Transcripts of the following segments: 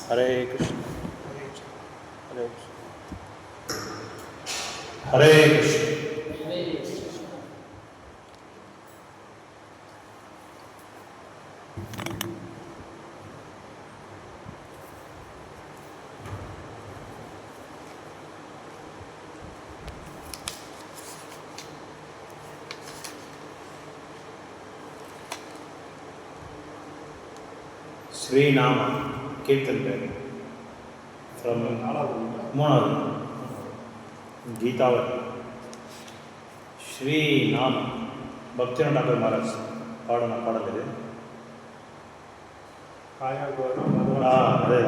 हरे कृष्ण हरे कृष्ण हरे कृष्ण। श्री नाम कीर्तन फ्रॉम மூணாவது கீதாவளி. ஸ்ரீ நாம பக்திவேதாந்த டாகூர் மகாராஜ் பாடின பாடல் இது. அதே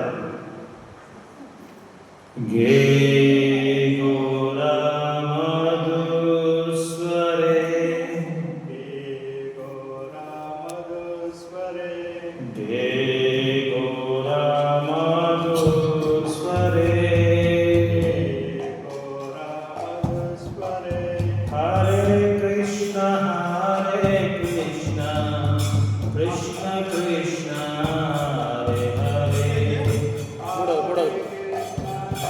गे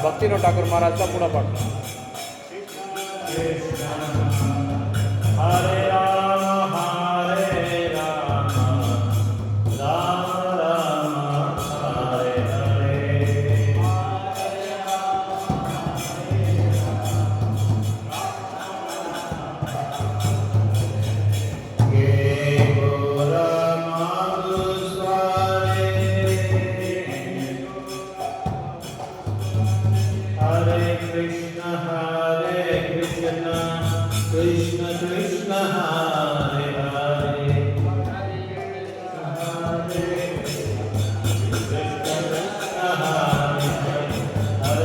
भक्तिवेदांत ठाकुर महाराज का पूरा पाठ। हरे राम राम राम हरे हरे। कृष्ण कृष्ण हरे हरे हरे कृष्ण कृष्ण हरे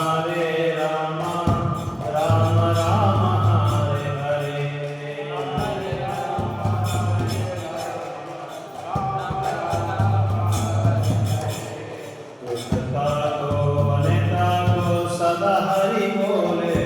हरे राम राम राम हरे हरे। कृष्ण को अनेता को सदा हरि बोले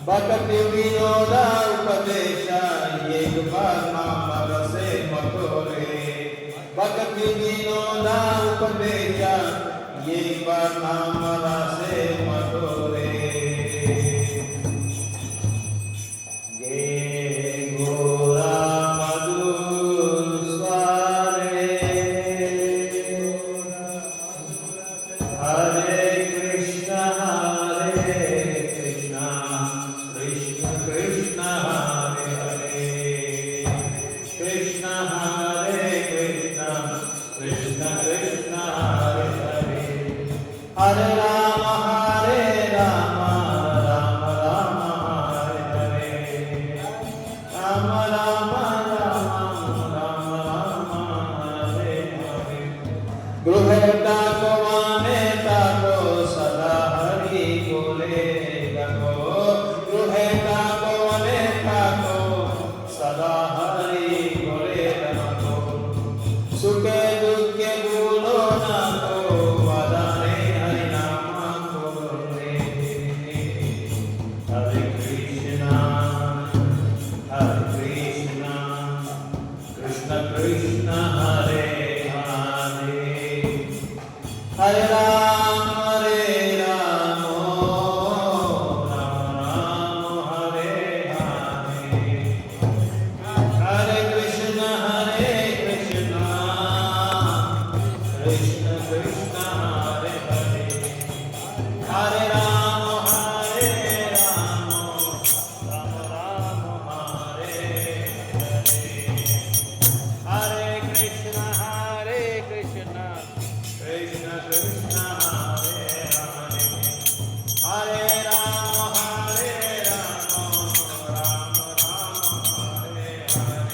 भक्ति विनोदा उपदेश एक बार नाम रसे मथोरे। भक्ति विनोदा उपदेश एक बार नाम रसे मथोरे। गे गोरा मधुस्वारे Hare Rama, Rama Rama, Hare Hare, Rama Rama, Rama Rama, Hare Hare. Gruhe tako mane tako sada hari bole tako. Gruhe tako mane tako sada hari bole tako. Sukhe dukhe bhulo na ko vadane hari nama bole. Hare Krishna, Krishna Krishna, Hare Hare, Hare Rama, Rama Rama, Hare Hare, Hare Krishna, Krishna Krishna, Hare Hare, Hare Rama, Rama Rama, Hare Hare, Hare Krishna, Krishna Krishna, Hare Hare, Hare Rama, Rama Rama, Hare Hare,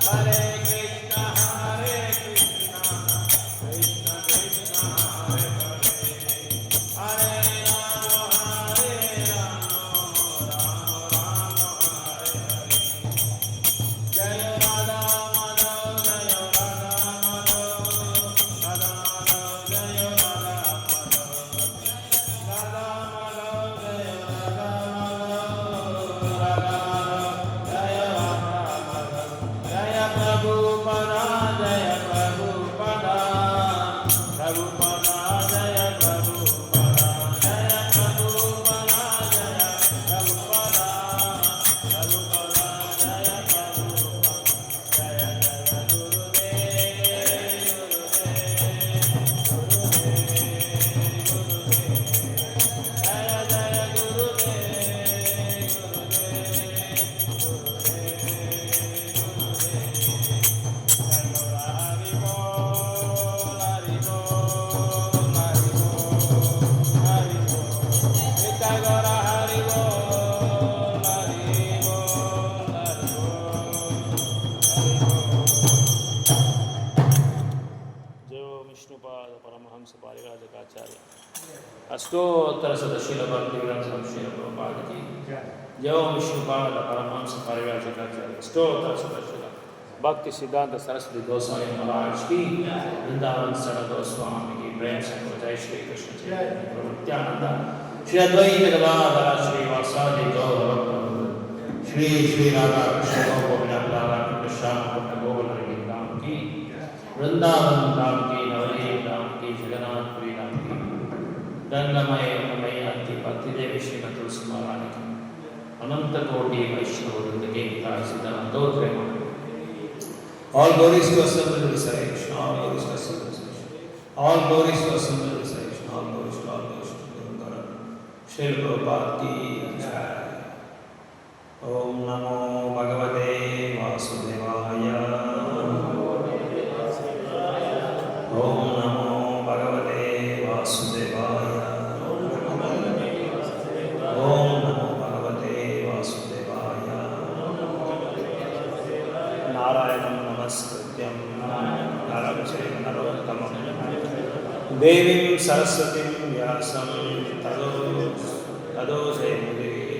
Hare Krishna, Krishna Krishna, Hare Hare, Hare Rama, Rama Rama, Hare Hare. Jaya Radha Madhav, Jaya Radha Madhav, Radha Madhav, Jaya Radha Madhav, Radha Madhav, Jaya Radha Madhav, Radha Madhav, Jaya Radha Madhav, Jaya Prabhupada, Jaya Prabhupada, Prabhupada, Jaya Prabhupada, Jaya Prabhupada, Jaya Prabhupada, Prabhupada, Jaya Prabhupada. Jaya Jaya Gurudev, Jaya Jaya Gurudev, Hari Bol, Hari Bol, Hari Bol, Hari Bol. Nitai Gaura Hari Bol, Hari Bol, Hari Bol. जय विष्णुपाद परमहंस पारिव्राजकाचार्य अष्टोत्तर सदशील भक्ति विलास श्री प्रभुपाद की जय विष्णुपाद परमहंस पारिव्राजकाचार्य अष्टोत्तर सदशील भक्ति सिद्धांत सरस्वती गोस्वामी महाराज की Vrindavan sir Goswami की प्रेम से जय श्री कृष्ण चैतन्य प्रभु नित्यानंद श्री अद्वैत गदाधर श्रीवासादि गौर भक्त श्री श्री राधा कृष्ण गोविंद राधा कृष्ण श्याम गोविंद धाम की वृंदावन धाम की नवनीत धाम की जगन्नाथपुरी धाम की गंगामय रमणीय अति भक्ति देवी श्रीमती तुलसी महारानी की अनंत कोटि वैष्णव वृंद के हिताय सिद्धांत दो all glories to assemble the salvation, all glories to assemble the salvation, all glories to assemble the salvation, all glories to Guru Shri Prabhupada ki jai. Om Namo Bhagavate Vasudevaya. Om Namo Bhagavate Vasudevaya. Om Namo Bhagavate Vasudevaya. Narayanam Namaskrityam Naram Chaiva Narottamam Devim Saraswatim Vyasam Tado Jayamudire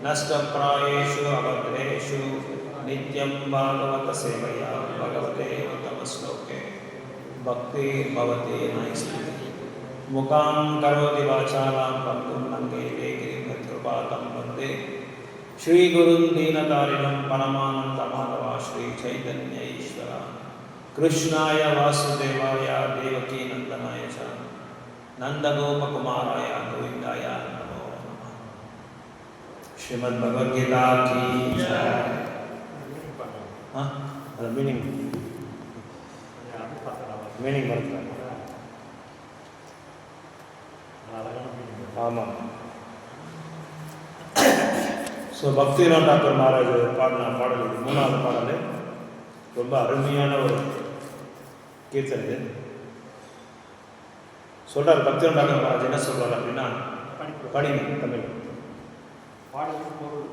Nashtaprayeshu Abhadreshu Nityam Bhagavata Sevaya Bhagavate Uttamasloke Bhakti Bhavati Naistiti Mukam Karoti Vachalam Pantum Nangete Girim Kripatam Bhante Shri Gurun Dinatarinam Paramananda Madhava Shri Chaitanya Ishvara Krishnaya Vasudevaya Devaki Nandanaya Cha Nanda Gopa Kumaraya Govindaya Namo Namah. Srimad Bhagavad Gita ki jai. The meaning bharatha. Amen. So Bhakti Vinod Thakur Maharaj பாடின பாடல் இது மூணாவது பாடல். ரொம்ப அருமையான ஒரு கீர்த்தனை இது. சொல்கிறார் பக்திவேதாந்த டாக்கர் மகாராஜ் என்ன சொல்கிறார் அப்படின்னா, படிங்க தமிழ். பாடலின் பொருள்.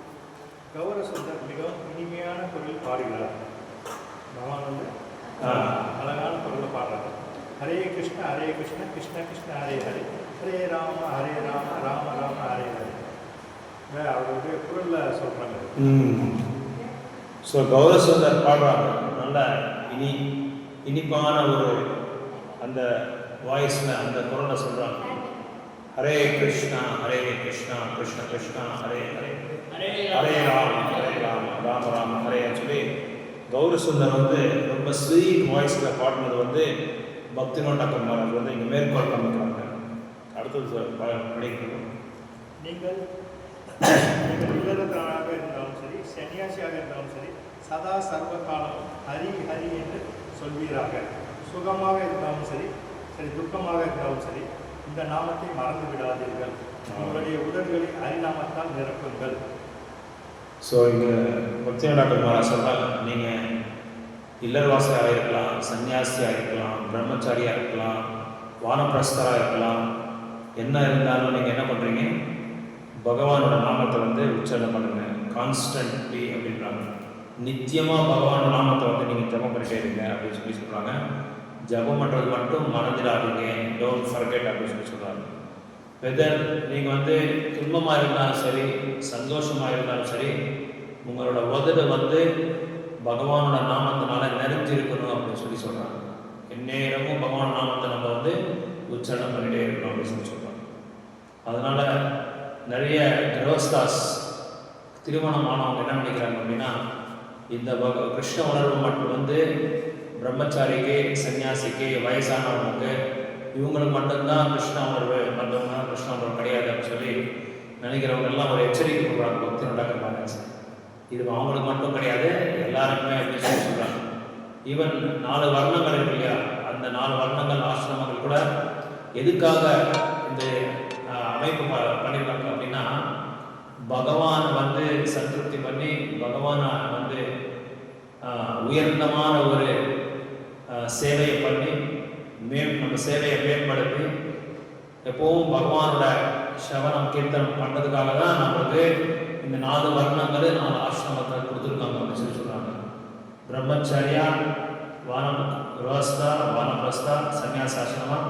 கௌரசுந்தர் மிகவும் இனிமையான பொருளில் பாடுகிறார். பகவான் வந்து அழகான பொருளை பாடுறாரு. ஹரே கிருஷ்ண கிருஷ்ண கிருஷ்ண ஹரே ஹரே, ஹரே ராம ராம ராம ஹரே ஹரே. அவருடைய குரலில் சொல்கிறாங்க. ஸோ கௌரசுந்தர் பாடுறாங்க. நல்ல இனிப்பான ஒரு அந்த வாய்ஸில் அந்த குரலை சொல்கிறாங்க. ஹரே கிருஷ்ணா கிருஷ்ண கிருஷ்ணா ஹரே ஹரே, ஹரே ராம ராம ராம ஹரேன்னு சொல்லி கௌரசுந்தர் வந்து ரொம்ப ஸ்வீட் வாய்ஸில் பாடினது வந்து பக்திவேதாந்த டாக்கர் மகாராஜ் வந்து இங்கே மேற்கோள் பண்ணிக்கிறாங்க. அடுத்தது படிக்கணும். நீங்கள் இல்லறத்தவனாக இருந்தாலும் சரி, சன்னியாசியாக இருந்தாலும் சரி, சதா சர்வ காலம் ஹரி ஹரி என்று சொல்வீராக. சுகமாக இருந்தாலும் சரி, துக்கமாக இருந்தாலும் சரி, இந்த நாமத்தை மறந்து விடாதீர்கள். உங்களுடைய உடல்களை ஹரிநாமத்தால் நிரப்புங்கள். ஸோ இங்கே பக்திவேதாந்த டாக்கர் மகாராஜ் சொல்கிறாங்க, நீங்கள் இல்லறவாசியாக இருக்கலாம், சன்னியாசியாக இருக்கலாம், பிரம்மச்சாரியாக இருக்கலாம், வானப்பிரஸ்தராக இருக்கலாம், என்ன இருந்தாலும் நீங்கள் என்ன பண்ணுறீங்க, பகவானோட நாமத்தை வந்து உச்சாரணம் பண்ணுங்க கான்ஸ்டன்ட்லி அப்படின்றாங்க. நித்தியமாக பகவானோட நாமத்தை வந்து நீங்கள் ஜபம் பண்ணிட்டே இருங்க அப்படின்னு சொல்லி சொல்கிறாங்க. ஜபம் பண்ணுறது மட்டும் மறந்துடாதீங்க, டோன்ட் ஃபர்கெட் அப்படின்னு சொல்லி சொல்கிறாங்க. வெதர் நீங்கள் வந்து துன்பமாக இருந்தாலும் சரி, சந்தோஷமாக இருந்தாலும் சரி, உங்களோட உதடு வந்து பகவானோட நாமத்தினால நிறைஞ்சிருக்கணும் அப்படின்னு சொல்லி சொல்கிறாங்க. எந்நேரமும் பகவான் நாமத்தை நம்ம வந்து உச்சாரணம் பண்ணிகிட்டே இருக்கணும் அப்படின்னு சொல்லி சொல்கிறாங்க. அதனால் நிறைய கிரகஸ்தாஸ் திருமணம் ஆனவங்க என்ன நினைக்கிறாங்க அப்படின்னா, இந்த கிருஷ்ண உணர்வு மட்டும் வந்து பிரம்மச்சாரிக்கு, சன்னியாசிக்கு, வயசானவங்களுக்கு இவங்களுக்கு மட்டும்தான் கிருஷ்ண உணர்வு, மற்றவங்க கிருஷ்ண உணர்வு கிடையாது அப்படின்னு சொல்லி நினைக்கிறவங்க எல்லாம் ஒரு எச்சரிக்கை கொடுக்குறாங்க பக்திவேதாந்த டாக்கர் மகாராஜ். இது அவங்களுக்கு மட்டும் கிடையாது, எல்லாருக்குமே அப்படின்னு சொல்லி சொல்கிறாங்க. ஈவன் 4 வர்ணங்கள் இருக்கு இல்லையா, அந்த 4 வர்ணங்கள் ஆசிரமங்கள் கூட எதுக்காக இந்த அமைப்பு பண்ணியிருக்காங்க அப்படின்னா, பகவான் வந்து சந்திருப்தி பண்ணி, பகவானை வந்து உயர்ந்தமான ஒரு சேவையை பண்ணி நம்ம சேவையை மேம்படுத்தி எப்பவும் பகவானோட சவனம் கீர்த்தனம் பண்ணுறதுக்காக தான் நம்மளுக்கு இந்த 4 வர்ணங்கள் 4 ஆசிரமத்தை கொடுத்துருக்காங்க அப்படின்னு சொல்லி சொல்கிறாங்க. பிரம்மச்சரியா, கிரகஸ்தா, வானப்பிரஸ்தா, சன்னியாச ஆசிரமம்,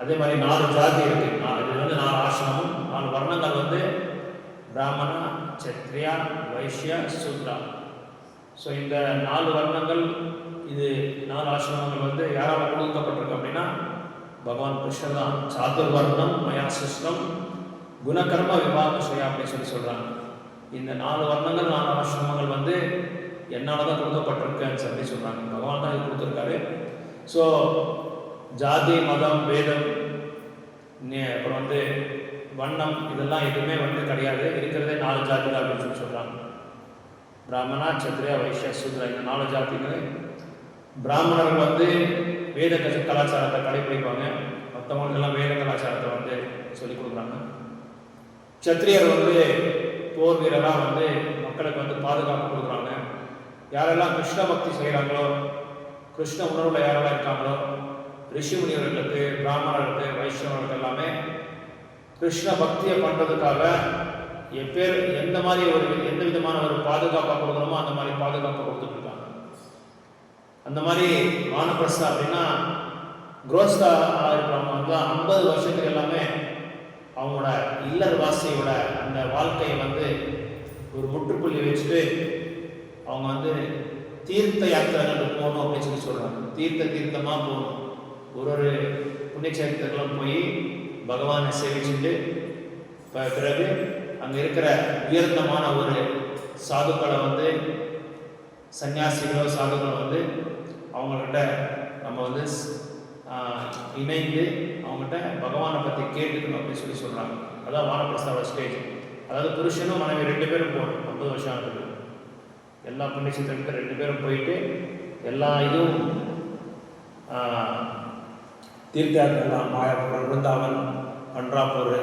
அதே மாதிரி 4 ஜாதி இருக்குது. இது வந்து 4 ஆசிரமம், 4 வர்ணங்கள் வந்து பிராமணா, சத்ரியா, வைஷ்யா, சூத்ரா. ஸோ இந்த 4 வர்ணங்கள், இது 4 ஆசிரமங்கள் வந்து யாரால் கொடுக்கப்பட்டிருக்கு அப்படின்னா பகவான் கிருஷ்ணர் தான். சாதுர்வர்ணம் மயா சிஷ்டம் குணகர்ம விபாகஷயா அப்படின்னு சொல்லி சொல்கிறாங்க. இந்த 4 வர்ணங்கள் 4 ஆசிரமங்கள் வந்து என்னால் தான் கொடுக்கப்பட்டிருக்குன்னு சொல்லி சொல்கிறாங்க. பகவான் தான் இது கொடுத்துருக்காரு. ஸோ ஜாதி, மதம், வேதம், அப்புறம் வந்து வண்ணம், இதெல்லாம் எதுவுமே வந்து கிடையாது. இருக்கிறதே 4 ஜாதி தான் அப்படின்னு சொல்லி சொல்கிறாங்க. பிராமணா, சத்ரியா, வைஷ்யா, சூத்ரா, இந்த 4 ஜாதிகள். பிராமணர்கள் வந்து வேத கலாச்சாரத்தை கடைபிடிப்பாங்க, மற்றவங்களுக்கெல்லாம் வேத கலாச்சாரத்தை வந்து சொல்லிக் கொடுக்குறாங்க. சத்திரியர் வந்து போர் வீரராக வந்து மக்களுக்கு வந்து பாதுகாப்பு கொடுக்குறாங்க. யாரெல்லாம் கிருஷ்ண பக்தி செய்கிறாங்களோ, கிருஷ்ண உணர்வில் யாரெல்லாம் இருக்காங்களோ, ரிஷி முனிவர்களுக்கு, பிராமணர்களுக்கு, வைஷ்ணவர்களுக்கு எல்லாமே கிருஷ்ண பக்தியை பண்ணுறதுக்காக எந்த மாதிரி எந்த விதமான ஒரு பாதுகாப்பாக கொடுக்கணுமோ அந்த மாதிரி பாதுகாப்பாக கொடுத்துட்ருக்காங்க. அந்த மாதிரி வானப்பிரஸ்தா அப்படின்னா குரோஸ்தா இருக்கிறவங்க வந்து 50 வருஷத்துக்கு எல்லாமே அவங்களோட இல்லறவாசியோட அந்த வாழ்க்கையை வந்து ஒரு முற்றுப்புள்ளி வச்சுட்டு அவங்க வந்து தீர்த்த யாத்திரைகள் போகணும் அப்படின்னு சொல்லி சொல்கிறாங்க. தீர்த்தமாக போகணும். ஒரு புண்ணியக்ஷேத்திரங்களும் போய் பகவானை சேவிச்சுட்டு பிறகு அங்கே இருக்கிற உயர்ந்தமான ஒரு சாதுக்களை வந்து, சன்னியாசிகளோ சாதுக்களோ வந்து அவங்கக்கிட்ட நம்ம வந்து இணைந்து அவங்ககிட்ட பகவானை பற்றி கேட்டுக்கணும் அப்படின்னு சொல்லி சொல்கிறாங்க. அதான் வானப்பிரஸ்தாவோட ஸ்டேஜ். அதாவது புருஷனும் மனைவி 2 பேரும் போகணும். 50 வருஷம் ஆகுது. எல்லா புண்ணியக்ஷேத்திரத்துக்கு 2 பேரும் போயிட்டு எல்லா இதுவும் தீர்த்தாக்கலாம், மாயாபுரம், விருந்தாவன், பன்றாப்பூர்,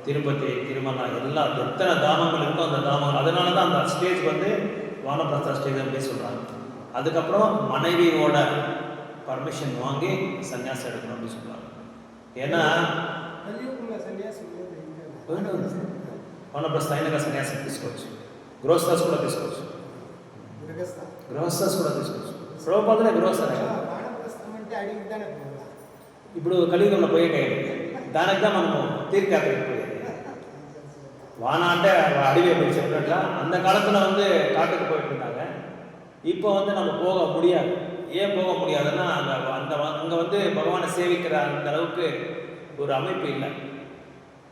திருப்பதி, திருமலா, எல்லா எத்தனை தாமங்கள் இருக்கோ அந்த தாமங்கள். அதனால தான் அந்த ஸ்டேஜ் வந்து வானப்பிரஸ்தா ஸ்டேஜ் அப்படின்னு சொல்கிறாங்க. அதுக்கப்புறம் மனைவியோட பர்மிஷன் வாங்கி சன்னியாசம் எடுக்கணும் அப்படின்னு சொல்கிறாங்க. ஏன்னா వానప్రస్థ అయినగా సన్యాసం తీసుకోవచ్చు, గృహస్థాస్ కూడా తీసుకోవచ్చు, గృహస్థాస్ కూడా తీసుకోవచ్చు. ప్రభుపాదులే గృహస్థనే కదా. ఇప్పుడు కలియుగంలో పోయే కయ్యి దానికి தான் మనము தீர்க்காத்திற்கு போய் வானா అంటే அடிவே அப்படி சொல்றா. அந்த காலத்துல வந்து காட்டுக்கு போயிட்டு இருந்தாங்க. இப்போ வந்து நம்ம போக முடியாது. ஏன் போக முடியாதுன்னா அங்கே வந்து பகவானை சேவிக்கிற அந்த அளவுக்கு ஒரு அமைப்பு இல்லை,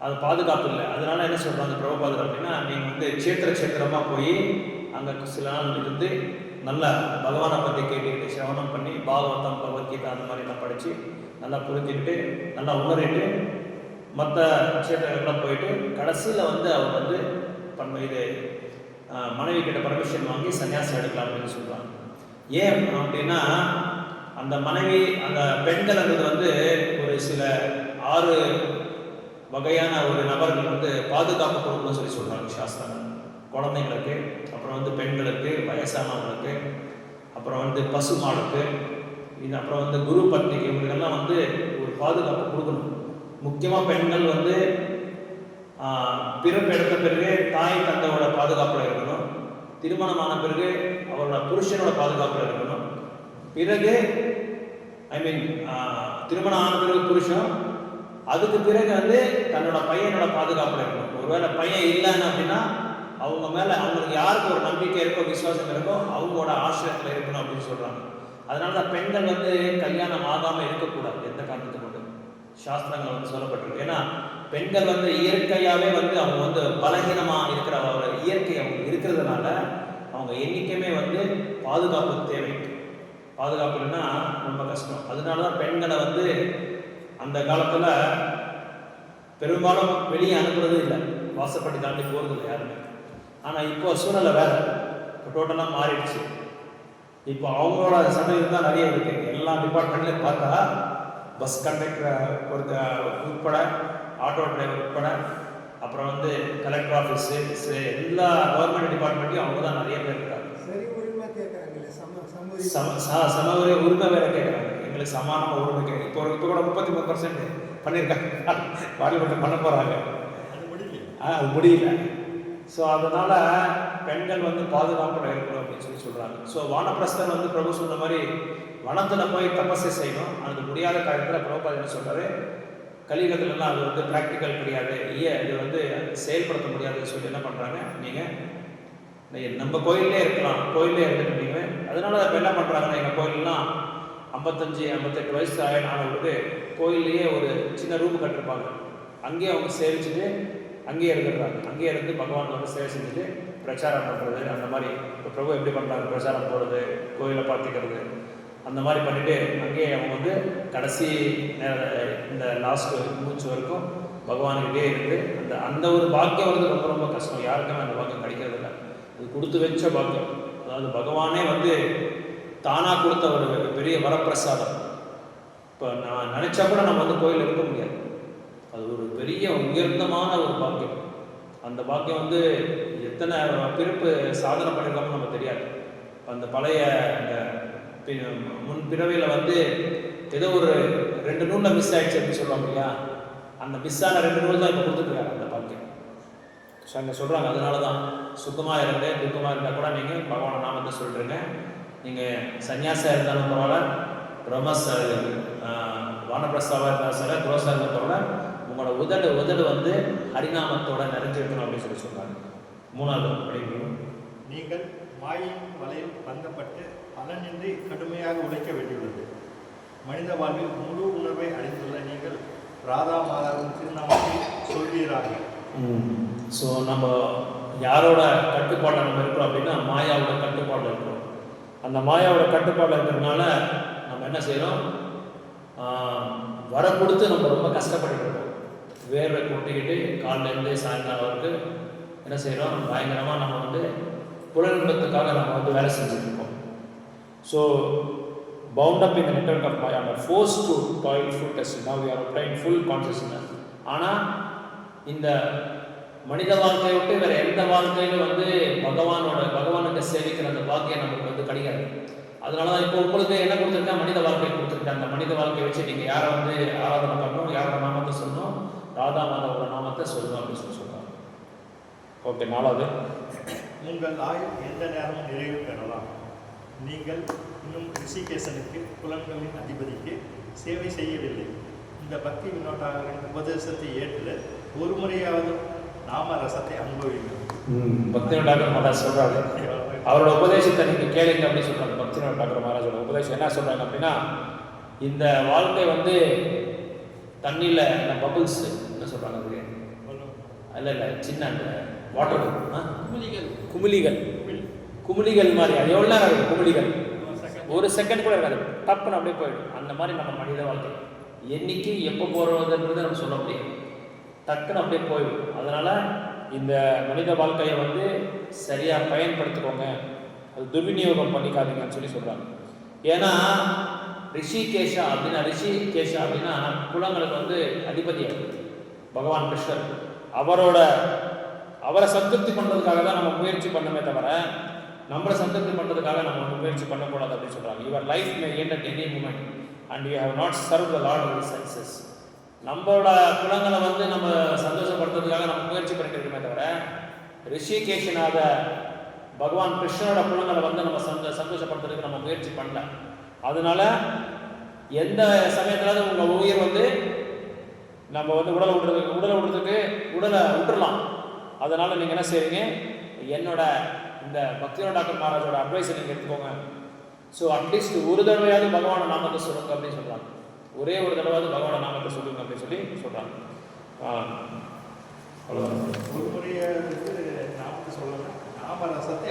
அது பாதுகாப்பு இல்லை. அதனால என்ன சொல்கிறாங்க பிரபுபாதர் அப்படின்னா, நீங்கள் வந்து க்ஷேத்திரமாக போய் அங்கே சில நாள் இருந்து நல்லா பகவானை பற்றி கேட்டுக்கிட்டு சிரவணம் பண்ணி பாகவதம் பகவத்கீதா அந்த மாதிரிலாம் படித்து நல்லா புரிஞ்சுக்கிட்டு நல்லா உணரிட்டு மற்ற க்ஷேத்திரங்கள்லாம் போயிட்டு கடைசியில் வந்து அவர் வந்து இது மனைவி கிட்ட பர்மிஷன் வாங்கி சன்னியாசம் எடுக்கலாம் அப்படின்னு சொல்கிறாங்க. ஏன் அப்படின்னா அந்த மனைவி அந்த பெண்கள் வந்து ஒரு சில 6 வகையான ஒரு நபர்கள் வந்து பாதுகாப்பு கொடுக்கணும்னு சொல்லி சொல்கிறாங்க சாஸ்திரங்கள். குழந்தைங்களுக்கு, அப்புறம் வந்து பெண்களுக்கு, வயசானவங்களுக்கு, அப்புறம் வந்து பசுமாடுக்கு, இது அப்புறம் வந்து குரு பத்னிக்கு, இவங்களுக்கெல்லாம் வந்து ஒரு பாதுகாப்பு கொடுக்கணும். முக்கியமாக பெண்கள் வந்து பிறப்பு எடுத்த பிறகு தாய் தந்தையோட பாதுகாப்பில் இருக்கணும், திருமணமான பிறகு அவரோட புருஷனோட பாதுகாப்பில் இருக்கணும், பிறகு திருமணம் ஆன பிறகு புருஷன், அதுக்கு பிறகு வந்து தன்னோட பையனோட பாதுகாப்பில் இருக்கணும். ஒருவேளை பையன் இல்லைன்னு அப்படின்னா அவங்க மேலே அவங்களுக்கு யாருக்கு ஒரு நம்பிக்கை இருக்கோ விசுவாசம் இருக்கோ அவங்களோட ஆசிரியத்தில் இருக்கணும் அப்படின்னு சொல்கிறாங்க. அதனால தான் பெண்கள் வந்து கல்யாணம் ஆகாமல் இருக்கக்கூடாது எந்த காரணத்தை கொண்டு சாஸ்திரங்கள் வந்து சொல்லப்பட்டிருக்கு. ஏன்னா பெண்கள் வந்து இயற்கையாகவே வந்து அவங்க வந்து பலகீனமாக இருக்கிற இயற்கை அவங்க இருக்கிறதுனால அவங்க என்றைக்குமே வந்து பாதுகாப்பு தேவை. பாதுகாப்பு இல்லைன்னா ரொம்ப கஷ்டம். அதனால தான் பெண்களை வந்து அந்த காலத்தில் பெரும்பாலும் வெளியே அனுப்புறது இல்லை, வாசப்படி தாண்டி போகிறது இல்லை யாருமே. ஆனால் இப்போ சூழ்நிலை வேறு, இப்போ டோட்டலாக மாறிடுச்சு. இப்போ அவங்களோட சதவீதம் தான் நிறைய இருக்குது. எல்லா டிபார்ட்மெண்ட்லையும் பார்த்தா பஸ் கண்டக்டர் உட்பட, ஆட்டோ டிரைவர் உட்பட, அப்புறம் வந்து கலெக்டர் ஆஃபீஸு, எல்லா கவர்மெண்ட் டிபார்ட்மெண்ட்லையும் அவங்க தான் நிறைய பேர் இருக்காங்க. சம உரிமை வேற கேட்குறாங்க, எங்களுக்கு சமானமாக உரிமை கேட்குறாங்க. இப்போ கூட 33% பண்ணியிருக்காங்க, பார்லிமெண்ட் பண்ண போகிறாங்க. அது முடியல. ஸோ அதனால் பெண்கள் வந்து பாதுகாப்பாக இருக்கணும் அப்படின்னு சொல்லி சொல்கிறாங்க. ஸோ வானப்பிரஸ்தர் வந்து பிரபு சொன்ன மாதிரி வனத்தில் போய் தபஸை செய்யணும். அது முடியாத காலத்தில் பிரபுபாதர் என்ன சொல்கிறாரு, கலியுகத்துலலாம் அது வந்து ப்ராக்டிக்கல் கிடையாது, இது வந்து செயல்படுத்த முடியாதுன்னு சொல்லி என்ன பண்ணுறாங்க, நீங்கள் நம்ம கோயிலே இருக்கலாம், கோயிலே இருந்துட்டு நீங்கள் அதனால இப்போ என்ன பண்ணுறாங்கன்னா எங்கள் கோயிலெலாம் 55-58 வயசு ஆனவங்களுக்கு கோயிலேயே ஒரு சின்ன ரூம் கட்டிருப்பாங்க. அங்கேயே அவங்க சேவிச்சுட்டு அங்கேயே இருந்துடுறாங்க. அங்கேயே இருந்து பகவான் வந்து சேவை செஞ்சுட்டு பிரச்சாரம் பண்ணுறது, அந்த மாதிரி இப்போ பிரபு எப்படி பண்ணுறாங்க, பிரச்சாரம் போகிறது, கோயிலை பார்த்துக்கிறது, அந்த மாதிரி பண்ணிவிட்டு அங்கேயே அவங்க வந்து கடைசி இந்த லாஸ்ட் மூச்சு வரைக்கும் பகவான்கிட்டே இருந்து அந்த ஒரு பாக்கியம் வந்து ரொம்ப ரொம்ப கஷ்டம். யாருக்குமே அந்த பாக்கியம் கிடைக்கிறது இல்லை. அது கொடுத்து வச்ச பாக்கியம். அதாவது பகவானே வந்து தானாக கொடுத்த ஒரு பெரிய வரப்பிரசாதம். இப்போ நான் நினச்சா கூட நம்ம வந்து கோயில் இருக்க முடியாது. அது ஒரு பெரிய உயர்ந்தமான ஒரு பாக்கியம். அந்த பாக்கியம் வந்து எத்தனை பிறப்பு சாதனை பண்ணியிருக்கோம்னு நமக்கு தெரியாது. அந்த பழைய முன் பிறவையில் வந்து ஏதோ ஒரு 2 நூலில் மிஸ் ஆகிடுச்சு அப்படின்னு சொல்லுவாங்க இல்லையா, அந்த மிஸ் ஆன 2 நூல் தான் இப்போ கொடுத்துருக்காங்க அந்த பாக்கியம். ஸோ அங்கே சொல்கிறாங்க, அதனால தான் சுத்தமாக இருந்து துக்கமாக இருந்தால் கூட நீங்கள் பகவானை நாமத்தை சொல்கிறீங்க. நீங்கள் சன்னியாசம் இருந்தாலும் பரவாயில்ல, வானப்பிரஸ்தாவாக இருந்தாலும் சரி, குரோசாக இருந்தால் பரவாயில்ல, உங்களோட உதடு வந்து ஹரிநாமத்தோட நிறைஞ்சிருக்கணும் அப்படின்னு சொல்லி சொல்கிறாங்க. 3வது படிக்கணும், நீங்கள் மாயின் வலையில் பந்தப்பட்டு பலனின்றி கடுமையாக உழைக்க வேண்டியுள்ளது. மனித வாழ்வில் முழு உணர்வை அடைந்துள்ள நீங்கள் ராதா மாதாவின் திருநாமத்தை சொல்வீராக. ஸோ நம்ம யாரோட கட்டுப்பாட்டில் நம்ம இருக்கிறோம் அப்படின்னா மாயாவோட கட்டுப்பாட்டில் இருக்கிறோம். அந்த மாயாவோட கட்டுப்பாட்டில் இருக்கிறதுனால நம்ம என்ன செய்கிறோம், வர கொடுத்து நம்ம ரொம்ப கஷ்டப்பட்டு இருக்கோம். வேர்வை கொட்டிக்கிட்டு காலிலேருந்து சாயங்காலம் வரைக்கும் என்ன செய்கிறோம், பயங்கரமாக நம்ம வந்து புலன்பத்துக்காக நம்ம வந்து வேலை செஞ்சுருக்கோம். So bound up in the network of Maya, are forced to toil fruitlessly. Now we are applying full consciousness. ஆனால் இந்த மனித வாழ்க்கையை விட்டு வேறு எந்த வாழ்க்கையிலும் வந்து பகவானுக்கு சேவிக்கிற அந்த பாக்கியம் நமக்கு வந்து கிடைக்காது. அதனால தான் இப்போ உங்களுக்கு என்ன கொடுத்துருக்கேன், மனித வாழ்க்கையை கொடுத்துருக்கேன். அந்த மனித வாழ்க்கையை வச்சு நீங்கள் யாரை வந்து ஆராதனை பண்ணணும், யாரோட நாமத்தை சொல்லணும், ராதா மாதாவோட நாமத்தை சொல்லணும் அப்படின்னு சொல்லி சொல்கிறாங்க. ஓகே, 4வது, உங்கள் ஆயுள் எந்த நேரமும் நிறைவு பெறலாம். நீங்கள் இன்னும் ரிஷிகேசனுக்கு புலன்களின் அதிபதிக்கு சேவை செய்யவில்லை. இந்த பக்தி வினோட்டாளர்களின் உபதேசத்தை ஏற்று ஒரு முறையாவது நாம ரசத்தை அனுபவிங்கள். பக்தி வினோட்டாளர் மகாராஜ் சொல்கிறாரு, அவரோட உபதேசத்தை நீங்கள் கேளுங்க அப்படின்னு சொல்கிறாங்க. பக்தி வினோட்டாளர் மகாராஜோட உபதேசம் என்ன சொல்கிறாங்க அப்படின்னா, இந்த வாழ்க்கை வந்து தண்ணியில் அந்த பபுள்ஸ் என்ன சொல்கிறாங்க, அது இல்லை சின்ன அந்த வாட்டர் குமிழிகள் மாதிரி, அது எவ்வளோ நேரம் இருக்குது குமிழிகள், ஒரு செகண்ட் கூட இருக்காது, டப்புன்னு அப்படியே போயிடும். அந்த மாதிரி நம்ம மனித வாழ்க்கை என்னைக்கு எப்போ போகிறதுன்றது நம்ம சொல்ல முடியாது, டக்குன்னு அப்படியே போயிடும். அதனால் இந்த மனித வாழ்க்கையை வந்து சரியாக பயன்படுத்திக்கோங்க, அது துர்விநியோகம் பண்ணிக்காதீங்கன்னு சொல்லி சொல்கிறாங்க. ஏன்னா ரிஷிகேஷா அப்படின்னா குலங்களுக்கு வந்து அதிபதி பகவான் கிருஷ்ணர். அவரை சந்திருப்தி பண்ணுறதுக்காக தான் நம்ம முயற்சி பண்ணமே தவிர நம்மளை சந்திருப்தி பண்ணுறதுக்காக நம்ம முயற்சி பண்ணக்கூடாது அப்படின்னு சொல்கிறாங்க. Your life may end at any moment and you have not serve the lord with senses. நம்மளோட குலங்களை வந்து நம்ம சந்தோஷப்படுத்துறதுக்காக நம்ம முயற்சி பண்ணிட்டு இருக்கோமே தவிர ரிஷிகேஷனாக பகவான் கிருஷ்ணனோட குலங்களை வந்து நம்ம சந்தோஷப்படுத்துறதுக்கு நம்ம முயற்சி பண்ணல. அதனால எந்த சமயத்தில் உங்கள் உயிர் வந்து நம்ம வந்து உடலை விட்டுறலாம். அதனால் நீங்கள் என்ன செய்வீங்க, என்னோட இந்த பக்தியோட டாக்டர் மகாராஜோட அட்வைஸை நீங்கள் எடுத்துக்கோங்க. ஸோ அட்லீஸ்ட் ஒரு தடவையாவது பகவான நாமத்தை சொல்லுங்க அப்படின்னு சொல்கிறாங்க. ஒரே ஒரு தடவையாவது பகவான நாமத்தை சொல்லுங்க அப்படின்னு சொல்லி சொல்கிறாங்க. ஒரு முறையாவது நாமத்தை சொல்லலாம், நாம ரசத்தை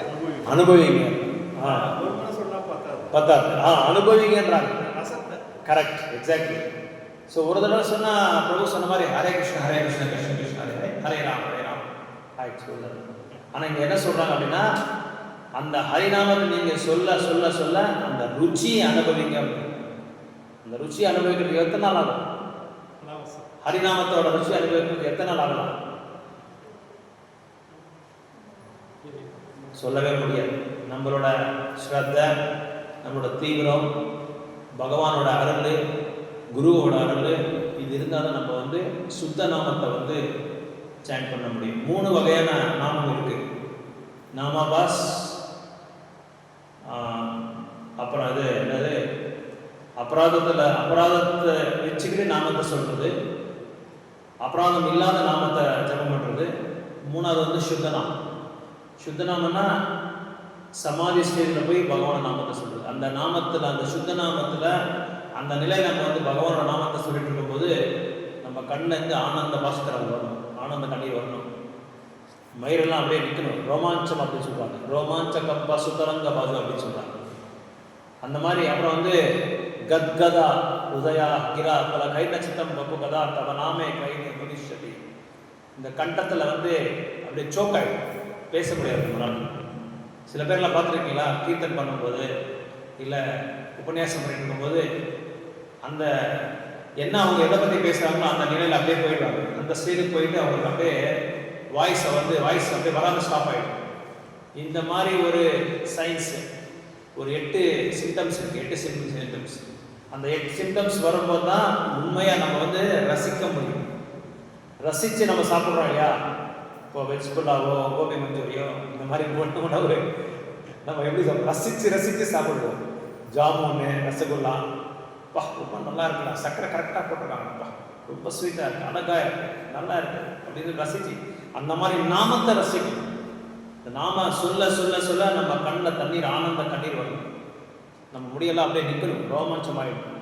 அனுபவிங்க. ஒரு முறை சொன்னால் பத்தாது, அனுபவிங்கன்றாங்க. ரசத்தை கரெக்ட், எக்ஸாக்ட்லி. ஸோ ஒரு தடவை சொன்னால் பிரபு சொன்ன மாதிரி ஹரே கிருஷ்ண கிருஷ்ண கிருஷ்ண ஹரே ஹரே ராம் ஆயிடுச்சு சொல்லுறது. ஆனால் இங்கே என்ன சொல்கிறாங்க அப்படின்னா, அந்த ஹரிநாமத்தை நீங்கள் சொல்ல சொல்ல சொல்ல அந்த ருச்சியை அனுபவிங்க. அந்த ருச்சியை அனுபவிக்கிறதுக்கு எத்தனை நாள் ஆகும்? ஹரிநாமத்தோட ருச்சி அனுபவிக்கிறதுக்கு எத்தனை நாள் ஆகலாம்? சொல்லவே முடியாது. நம்மளோட ஸ்ரத்த, நம்மளோட தீவிரம், பகவானோட அருள், குருவோட அருள், இது இருந்தால் தான் நம்ம வந்து சுத்த நாமத்தை வந்து சாண்ட் பண்ண முடியும். 3 வகையான நாமம் இருக்கு. நாமாபாஸ், அப்புறம் அது என்னது, அபராதத்தை வச்சுக்கிட்டு நாமத்தை சொல்றது, அபராதம் இல்லாத நாமத்தை ஜபம் பண்ணுறது. 3வது வந்து சுத்தநாமம். சுத்தநாமம்னா சமாதி ஸ்டேஜில் போய் பகவான நாமத்தை சொல்றது. அந்த நாமத்தில், அந்த சுத்த நாமத்தில் அந்த நிலை நம்ம வந்து பகவானோட நாமத்தை சொல்லிட்டு இருக்கும்போது நம்ம கண்ணில் இருந்து ஆனந்த பாஸ்கரம் வரணும், ஆனந்த கண்ணீர் வரணும், மயிரெல்லாம் அப்படியே நிற்கணும். ரோமாஞ்சம் அப்படின்னு சொல்லுவாங்க. ரோமாஞ்ச கப்பா சுத்தரங்க பாது அப்படின்னு சொல்கிறாங்க. அந்த மாதிரி அப்புறம் வந்து கத்கதா உதயா கிரா பல கை நட்சத்திரம் பப்பு கதா தவ நாமே கைனி மனுஷதி. இந்த கண்டத்தில் வந்து அப்படியே சோக்காயிடும், பேச முடியாது நம்மளால். சில பேர்லாம் பார்த்துருக்கீங்களா, கீர்த்தன் பண்ணும்போது இல்லை உபன்யாசம் பண்ணிட்டு இருக்கும்போது அந்த என்ன அவங்க எதை பற்றி பேசுகிறாங்களோ அந்த நிலையில் அப்படியே போயிடுவாங்க. அந்த ஸ்டேஜுக்கு போயிட்டு அவங்களுக்கு அப்படியே வாய்ஸ் அப்படியே வராமல் ஸ்டாப் ஆகிடும். இந்த மாதிரி ஒரு சயின்ஸு ஒரு 8 சிம்டம்ஸ் இருக்குது. 8 சிம்டம்ஸ். அந்த 8 சிம்டம்ஸ் வரும்போது தான் உண்மையாக நம்ம வந்து ரசிக்க முடியும். ரசித்து நம்ம சாப்பிட்றோம் இல்லையா, இப்போ வெஜ் புல்லாவோ கோபி மஞ்சூரியோ இந்த மாதிரி உணவு நம்ம எப்படி ரசித்து சாப்பிடுவோம். ஜாமுன்னு, ரசகுல்லா, பா ரொம்ப நல்லா இருக்குல்ல, சர்க்கரை கரெக்டாக போட்டிருக்காங்கப்பா, ரொம்ப ஸ்வீட்டாக இருக்குது, அழகாக இருக்குது, நல்லா இருக்குது அப்படின்னு ரசிச்சு அந்த மாதிரி நாமத்தை ரசிக்கணும். இந்த நாம சொல்ல சொல்ல சொல்ல நம்ம கண்ணில் தண்ணீர், ஆனந்த கண்ணீர் வரும். நம்ம முடியெல்லாம் அப்படியே நிற்கணும், ரோமாஞ்சம் ஆகிடும்.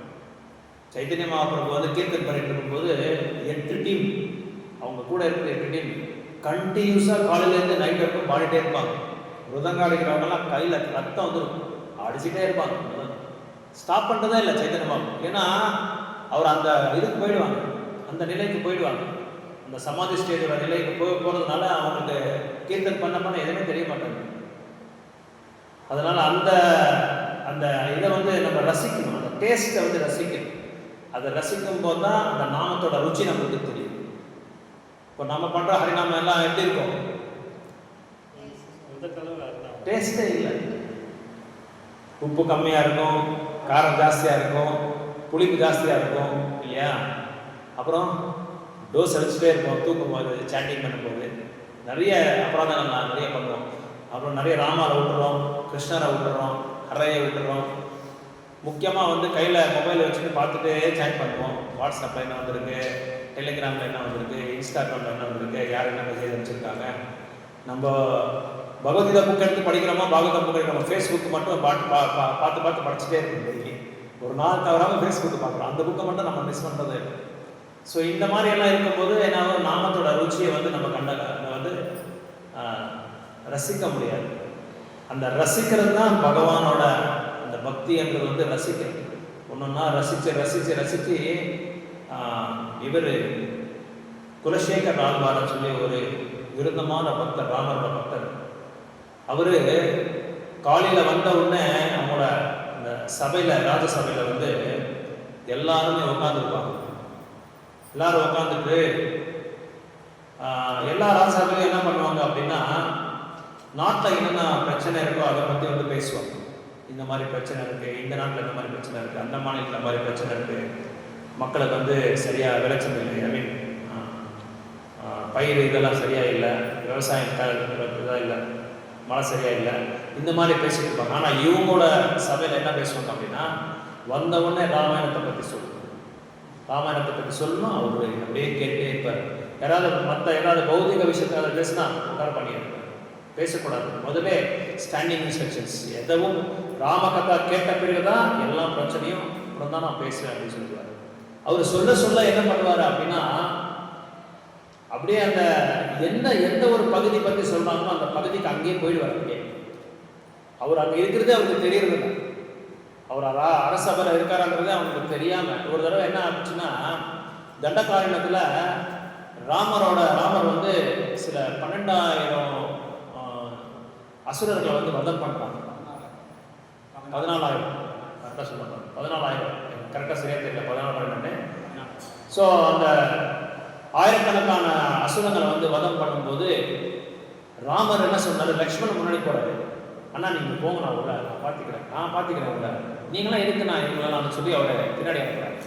சைத்தன்ய மகாபிரபு வந்து கீர்த்தன் பண்ணிட்டு இருக்கும்போது 8 டீம் அவங்க கூட இருக்கிற 8 டீம் கண்டினியூஸாக காலையிலேருந்து நைட் வரைக்கும் பாடிட்டே இருப்பாங்க. மிருதங்க அடிக்கிறவங்கலாம் கையில் ரத்தம் வந்துடும், அடிச்சுட்டே இருப்பாங்க. ஸ்டாப் பண்ணுறதே இல்லை சைத்தன்ய மகாபிரபு. ஏன்னா அவர் அந்த இதுக்கு போயிடுவாங்க, அந்த நிலைக்கு போயிடுவாங்க. அந்த சமாதி ஸ்டேஜோட நிலைக்கு போகிறதுனால அவங்களுக்கு கீர்த்தன் பண்ண எதுவுமே தெரிய மாட்டாங்க. அதனால் அந்த அந்த இதை வந்து நம்ம ரசிக்கணும், அந்த டேஸ்ட்டை வந்து ரசிக்கணும். அதை ரசிக்கும் போது தான் அந்த நாமத்தோட ருச்சி நம்மளுக்கு தெரியும். இப்போ நம்ம பண்ணுற ஹரிநாமம் எல்லாம் எப்படி இருக்கும்? டேஸ்ட்டே இல்லை. உப்பு கம்மியாக இருக்கும், காரம் ஜாஸ்தியாக இருக்கும், புளிப்பு ஜாஸ்தியாக இருக்கும் இல்லையா, அப்புறம் டோஸ் அடிச்சுட்டே இருப்போம் தூக்கும் போது, சேட்டிங் பண்ணும்போது நிறைய அபராதங்கள் நான் நிறைய பண்ணுவோம். அப்புறம் நிறைய ராமாரை விட்டுறோம், கிருஷ்ணரை விட்டுறோம், ஹரையை விட்டுறோம். முக்கியமாக வந்து கையில் மொபைல் வச்சுட்டு பார்த்துட்டே சேட் பண்ணுவோம். வாட்ஸ்அப்பில் என்ன வந்திருக்கு, டெலிகிராமில் என்ன வந்திருக்கு, இன்ஸ்டாகிராமில் என்ன வந்திருக்கு, யார் என்ன மெசேஜ் அனுப்பிச்சிருக்காங்க. நம்ம பகவத்கீதா புக் எடுத்து படிக்கிறோமா, பாகவதா புக் எடுக்கிறோம், ஃபேஸ்புக்கு மட்டும் பார்த்து படிச்சுட்டே இருக்கும். டெய்லி ஒரு நாள் தவறாமல் ஃபேஸ்புக்கு பார்க்குறோம், அந்த புக்கை மட்டும் நம்ம மிஸ் பண்ணுறது. ஸோ இந்த மாதிரி எல்லாம் இருக்கும்போது என்ன நாமத்தோட ருச்சியை வந்து நம்ம வந்து ரசிக்க முடியாது. அந்த ரசிக்கிறது தான் பகவானோட அந்த பக்தி என்றது வந்து ரசிக்கிறது. ஒன்றுன்னா ரசித்து இவர் குலசேகர் ஆழ்வார்னு சொல்லி ஒரு விருந்தமான பக்தர், ராமரோட பக்தர். அவர் காலையில் வந்த உடனே அவங்களோட அந்த சபையில், ராஜசபையில் வந்து எல்லாருமே உட்காந்துருப்பாங்க. எல்லாரும் உட்காந்துட்டு எல்லா ராஜசபையும் என்ன பண்ணுவாங்க அப்படின்னா, நாட்டில் என்னென்ன பிரச்சனை இருக்கோ அதை பற்றி வந்து பேசுவாங்க. இந்த மாதிரி பிரச்சனை இருக்குது, இந்த நாட்டில் இந்த மாதிரி பிரச்சனை இருக்குது, அந்த மாநிலத்தில் இந்த மாதிரி பிரச்சனை இருக்குது, மக்களுக்கு வந்து சரியாக விளைச்சல் இல்லை, ஐ மீன் பயிர் இதெல்லாம் சரியாக இல்லை, விவசாயம் இதாக இல்லை, மழை சரியாக இல்லை, இந்த மாதிரி பேசிட்டு இருப்பாங்க. ஆனால் இவங்களோட சபையில் என்ன பேசுவாங்க அப்படின்னா, வந்தவுடனே ராமாயணத்தை பற்றி சொல்லணும், ராமாயணத்தை பற்றி சொல்லணும். அவர் அப்படியே கேட்டே இருப்பார். யாராவது பௌதிக விஷயத்தை பேசினா உட்கார பண்ணியிருப்பார், பேசக்கூடாது. முதல்ல ஸ்டாண்டிங் இன்ஸ்ட்ரக்ஷன்ஸ், எதுவும் ராமகதா கேட்ட பிறகு தான் எல்லா பிரச்சனையும் அப்புறம் தான் நான் பேசுவேன் அப்படின்னு சொல்லுவார். அவர் சொல்ல என்ன பண்ணுவார் அப்படின்னா, அப்படியே அந்த எந்த ஒரு பகுதி பற்றி சொல்கிறாங்களோ அந்த பகுதிக்கு அங்கேயே போயிடுவார். அப்படியே அவர் அங்கே இருக்கிறதே அவருக்கு தெரியறதில்லை. அவர் அரசபையில் இருக்காருன்றது அவங்களுக்கு தெரியாமல் ஒரு தடவை என்ன ஆச்சுன்னா, தண்டகாரண்யத்தில் ராமர் வந்து சில 12,000 அசுரர்களை வந்து வதம் பண்ணுறாங்க. 14,000 கரெக்டாக சொல்லுவாங்க, 14,000 கரெக்டாக சரியாக தெரியல, 14,000. ஸோ அந்த ஆயிரக்கணக்கான அசுரங்களை வந்து வதம் பண்ணும்போது ராமர் என்ன சொன்னார், லக்ஷ்மணன் முன்னாடி போகிறாரு. அண்ணா நீங்கள் போங்க, நான் உள்ள நான் பார்த்துக்கிறேன் உள்ள, நீங்களாம் எதுக்கு நான் இவங்களெல்லாம் சொல்லி அவரை பின்னாடி அனுப்புகிறார்.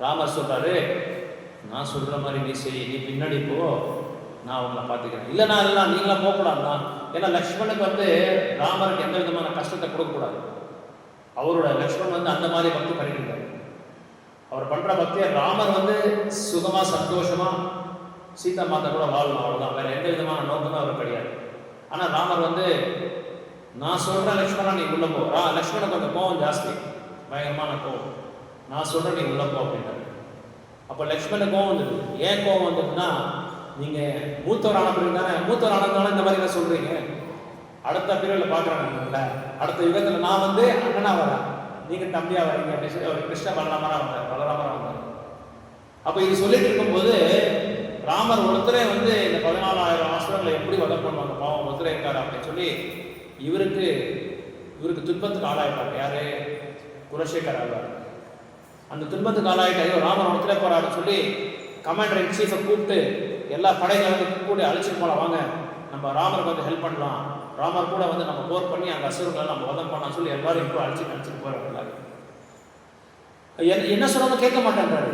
ராமர் சொல்கிறாரு, நான் சொல்கிற மாதிரி நீ செய், நீ பின்னாடி போ, நான் அவங்கள பார்த்துக்கிறேன். இல்லைனா நீங்களாம் போகக்கூடாதுதான். ஏன்னா லக்ஷ்மணுக்கு வந்து ராமருக்கு எந்த விதமான கஷ்டத்தை கொடுக்கக்கூடாது. அவரோட லக்ஷ்மணன் வந்து அந்த மாதிரி பக்தி பண்ணிக்கிறார். அவர் பண்ணுற பக்தியை ராமர் வந்து சுகமாக சந்தோஷமாக சீதா மாதா கூட வாழணும், அவ்வளோதான். வேறு எந்த விதமான நோக்கமும் அவர் கிடையாது. ஆனால் ராமர் வந்து நான் சொல்கிறேன் லக்ஷ்மணா நீ உள்ள போ. லக்ஷ்மணன் கொஞ்சம் கோவம் ஜாஸ்தி, பயங்கரமான கோவம். நான் சொல்கிறேன் நீ உள்ள போ அப்படின்னாரு. அப்போ லக்ஷ்மணன் கோவம் வந்தது. ஏன் கோவம் வந்ததுன்னா, நீங்கள் மூத்தவர் ஆனப்படிங்க தானே, மூத்தவர் ஆனதுனால இந்த மாதிரி தான் சொல்கிறீங்க. அடுத்த பீரியடில் பார்க்குறாங்க, அடுத்த யுகத்தில் நான் வந்து அண்ணனா வரேன், நீங்கள் தம்பியாக வரீங்க அப்படின்னு சொல்லி அவர் கிருஷ்ண பலராமராக வந்தார். அப்போ இது சொல்லிட்டு இருக்கும்போது ராமர் ஒருத்தரே வந்து இந்த 14,000 அசுரங்களை எப்படி வதம் பண்ணுவாங்க, பாவம் ஒருத்தரே இருக்காரு அப்படின்னு சொல்லி இவருக்கு துன்பத்துக்கு ஆளாயிட்டார். யாரு? குலசேகர் ஆழ்வார். அந்த துன்பத்துக்கு ஆளாயிட்டாரு. ராமர் ஒருத்தரே போறாருன்னு சொல்லி கமாண்டர் இன் சீஃபை கூப்பிட்டு எல்லா படைகளை வந்து கூட அழிச்சிட்டு போகலாம், வாங்க நம்ம ராமருக்கு வந்து ஹெல்ப் பண்ணலாம், ராமர் கூட வந்து நம்ம போர் பண்ணி அந்த அசுரங்களை நம்ம வதம் பண்ணலாம் சொல்லி எல்லாரும் இப்போ அழிச்சிட்டு போறாங்க. என்ன சொன்னாலும் கேட்க மாட்டேன்றாரு.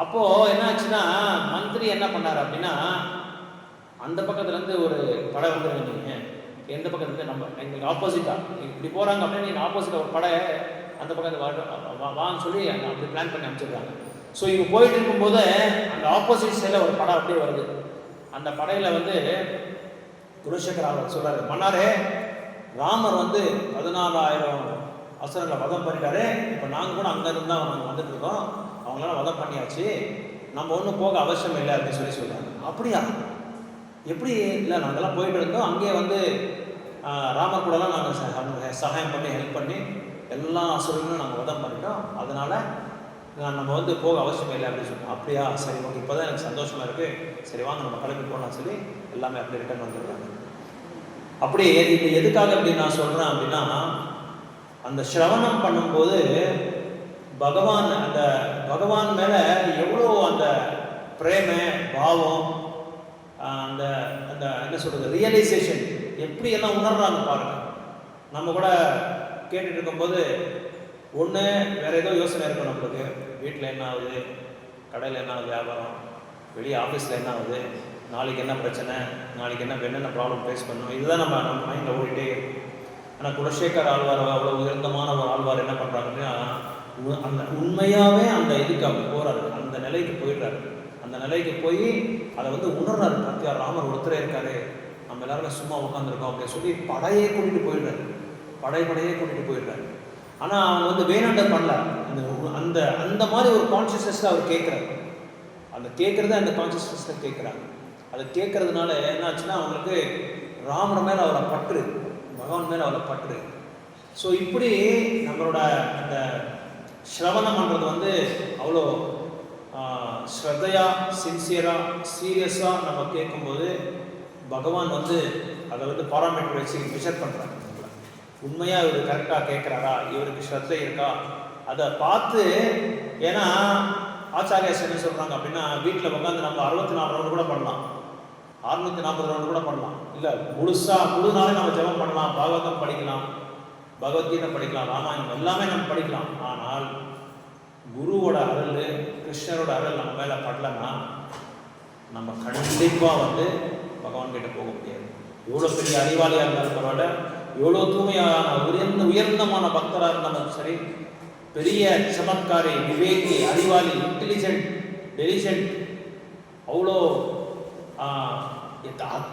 அப்போ என்ன ஆச்சுன்னா, மந்திரி என்ன பண்ணாரு அப்படின்னா, அந்த பக்கத்துல இருந்து ஒரு படை வந்துருவீங்க, எந்த பக்கத்துல நம்ம எங்களுக்கு ஆப்போசிட்டா இப்படி போறாங்க அப்படின்னா நீங்க ஆப்போசிட்டா ஒரு படை அந்த பக்கத்து வான்னு சொல்லி அப்படி பிளான் பண்ணி அமைச்சிருக்காங்க. ஸோ இவங்க போயிட்டு இருக்கும்போது அந்த ஆப்போசிட் சைடில் ஒரு படம் அப்படியே வருது. அந்த படையில் வந்து குலசேகர் ஆழ்வார் சொல்றாரு, மன்னாரே ராமர் வந்து 14,000 அசுரங்களை வதம் பண்ணிட்டாரு, இப்போ நாங்கள் கூட அங்கேருந்து தான் நாங்கள் வந்துட்டு இருக்கோம், அவங்களால வதம் பண்ணியாச்சு, நம்ம ஒன்றும் போக அவசியம் இல்லை அப்படின்னு சொல்கிறாங்க. அப்படியா? எப்படி? இல்லை நாங்கள்லாம் போயிட்டு இருந்தோம், அங்கேயே வந்து ராமர் கூடலாம் நாங்கள் சகாயம் பண்ணி ஹெல்ப் பண்ணி எல்லா அசுரங்களும் நாங்கள் வதம் பண்ணிட்டோம், அதனால் நம்ம வந்து போக அவசியம் இல்லை அப்படின்னு சொல்லுவோம். அப்படியா? சரி, ஓகே, இப்போ தான் எனக்கு சந்தோஷமாக இருக்குது, சரி வாங்க நம்ம கிளம்பி போகலாம்னு சொல்லி எல்லாமே அப்படி ரிட்டர்ன் வந்துடுறாங்க. அப்படி இது எதுக்காக அப்படி நான் சொல்கிறேன் அப்படின்னா, அந்த சிரவணம் பண்ணும்போது பகவான் மேலே எவ்வளோ அந்த பிரேம பாவம், அந்த அந்த என்ன சொல்கிறது, ரியலைசேஷன் எப்படி எல்லாம் உணர்றாங்க பாருங்கள். நம்ம கூட கேட்டுட்டு இருக்கும்போது ஒன்று வேறு ஏதோ யோசனை இருக்கும் நம்மளுக்கு. வீட்டில் என்ன ஆகுது, கடையில் என்ன ஆகுது வியாபாரம், வெளியே ஆஃபீஸில் என்ன ஆகுது, நாளைக்கு என்ன பிரச்சனை, நாளைக்கு என்னென்ன ப்ராப்ளம் ஃபேஸ் பண்ணணும், இதுதான் நம்ம மைண்டில் ஓடிட்டே இருக்கும். ஆனால் குலசேகர் ஆழ்வார் அவ்வளோ உயர்ந்தமான ஒரு ஆழ்வார் என்ன பண்ணுறாங்கன்னா, அந்த உண்மையாகவே அந்த இதுக்கு அப்படி போகிறாரு, அந்த நிலைக்கு போயிடுறாரு. அந்த நிலைக்கு போய் அதை வந்து உணர்றாரு. பார்த்தியா, ராமர் ஒருத்தரே இருக்காரு, நம்ம எல்லாருமே சும்மா உட்காந்துருக்கோம் அப்படின்னு சொல்லி படையே கூட்டிகிட்டு போயிடுறாரு. படையே கூட்டிகிட்டு போயிடுறாரு. ஆனால் அவங்க வந்து வேணாண்டர் பண்ணல. அந்த அந்த மாதிரி ஒரு கான்சியஸ்னஸில் அவர் கேட்குறாரு. அந்த கேட்குறத அந்த கான்சியஸ்னஸில் கேட்குறாங்க. அதை கேட்கறதுனால என்னாச்சுன்னா அவங்களுக்கு ராமர் மேலே அவரை பற்று, பகவான் மேலே அவரை பற்று. ஸோ இப்படி நம்மளோட அந்த ஸ்ரவணம் பண்ணுறது வந்து அவ்வளோ ஸ்ரத்தையாக, சின்சியராக, சீரியஸாக நம்ம கேட்கும்போது பகவான் வந்து அதை வந்து பாராமீட்டர் வச்சு மெஷர் பண்ணுறாங்க. உண்மையாக இவர் கரெக்டாக கேட்குறாரா, இவருக்கு ஸ்ரத்தை இருக்கா, அதை பார்த்து. ஏன்னா ஆச்சாரியாஸ் என்ன சொல்கிறாங்க அப்படின்னா, வீட்டில் உட்காந்து நம்ம 64 ரவுண்டு கூட பண்ணலாம், 640 ரவுண்டு கூட பண்ணலாம், இல்லை முழு நாளே நம்ம ஜெபம் பண்ணலாம், பாகவதம் படிக்கலாம், பகவத்கீதை படிக்கலாம், ராமாயணம் எல்லாமே நம்ம படிக்கலாம். ஆனால் குருவோட அருள், கிருஷ்ணரோட அருள் நம்ம மேலே படலைன்னா நம்ம கண்டிப்பாக வந்து பகவான் கிட்ட போக முடியாது. எவ்வளோ பெரிய அறிவாளியாக இருந்தாலும் பரவாயில்ல, எவ்வளோ தூய்மையான உயர்ந்தமான பக்தராக இருந்தாலும் சரி, பெரிய சமத்காரி, விவேகி, அறிவாளி, இன்டெலிஜென்ட், டெலிஜென்ட், அவ்வளோ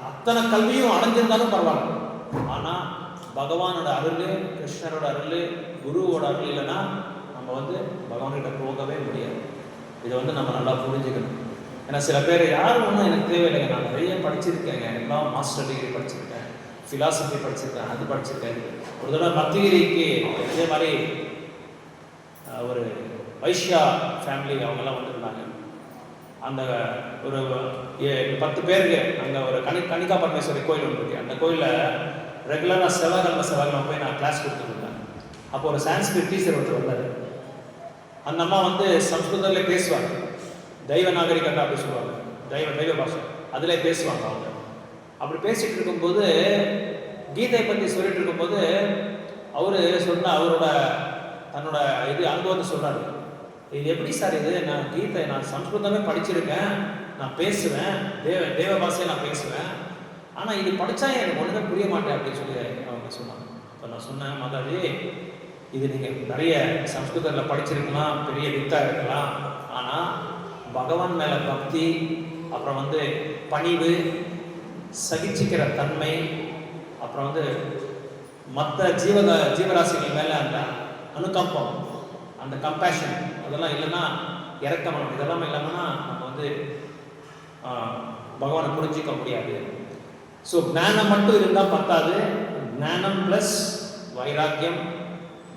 அத்தனை கல்வியும் அடைஞ்சிருந்தாலும் பரவாயில்ல. ஆனால் பகவானோட அருள், கிருஷ்ணரோட அருள், குருவோட அருள் இல்லைன்னா நம்ம வந்து பகவான்கிட்ட போகவே முடியாது. இதை வந்து நம்ம நல்லா புரிஞ்சுக்கணும். ஏன்னா சில பேர் யாரும் ஒன்றும் எனக்கு தேவையில்லைங்க, நான் நிறைய படிச்சிருக்கேங்க, எல்லாம் மாஸ்டர் டிகிரி படிச்சிருக்கேன், ஃபிலாசபி படிச்சிருக்கேன், அது படிச்சிருக்கேன். ஒரு தடவை பக்திகிரிக்கு இதே மாதிரி ஒரு வைஷ்யா ஃபேமிலி அவங்கெல்லாம் வந்துருந்தாங்க. அந்த ஒரு 10 பேருக்கு அங்கே ஒரு கனிகா பரமேஸ்வரி கோயில் ஒன்று இருக்கு. அந்த கோயிலில் ரெகுலராக செவ்வாய்க்கிழமை போய் நான் கிளாஸ் கொடுத்துருந்தேன். அப்போ ஒரு சான்ஸ்கிரிட் டீச்சர் ஒருத்தர் வந்தார். அந்த அம்மா வந்து சம்ஸ்கிருதத்தில் பேசுவாங்க, தெய்வ நாகரிகத்தை அப்படி சொல்லுவாங்க, தெய்வ பாஷை அதில் பேசுவாங்க அவங்க. அப்படி பேசிகிட்டு இருக்கும்போது கீதை பற்றி சொல்லிட்டு இருக்கும்போது அவர் சொன்ன அவரோட தன்னோட அனுபவத்தை சொல்கிறாரு. இது எப்படி சார் இது, நான் கீதை நான் சம்ஸ்கிருதமே படிச்சிருக்கேன், நான் பேசுவேன், தேவ பாஷையை நான் பேசுவேன், ஆனால் இது படித்தா எனக்கு ஒன்றுமே புரிய மாட்டேன் அப்படின்னு சொல்லி அவங்க சொன்னாங்க. இப்போ நான் சொன்னேன், மாதாஜி இது நீங்கள் நிறைய சம்ஸ்கிருதத்தில் படிச்சிருக்கலாம், பெரிய வித்தாக இருக்கலாம், ஆனால் பகவான் மேலே பக்தி, அப்புறம் வந்து பணிவு, சகிச்சிக்கிற தன்மை, அப்புறம் வந்து மற்ற ஜீவராசிகள் மேலே அந்த அனுகம்பம், அந்த கம்பேஷன், அதெல்லாம் இல்லைன்னா இறக்கமனம், இதெல்லாம் இல்லாமன்னா நம்ம வந்து பகவானை புரிஞ்சிக்க முடியாது. ஸோ ஞானம் மட்டும் இருந்தால் பத்தாது, ஞானம் ப்ளஸ் வைராக்கியம்,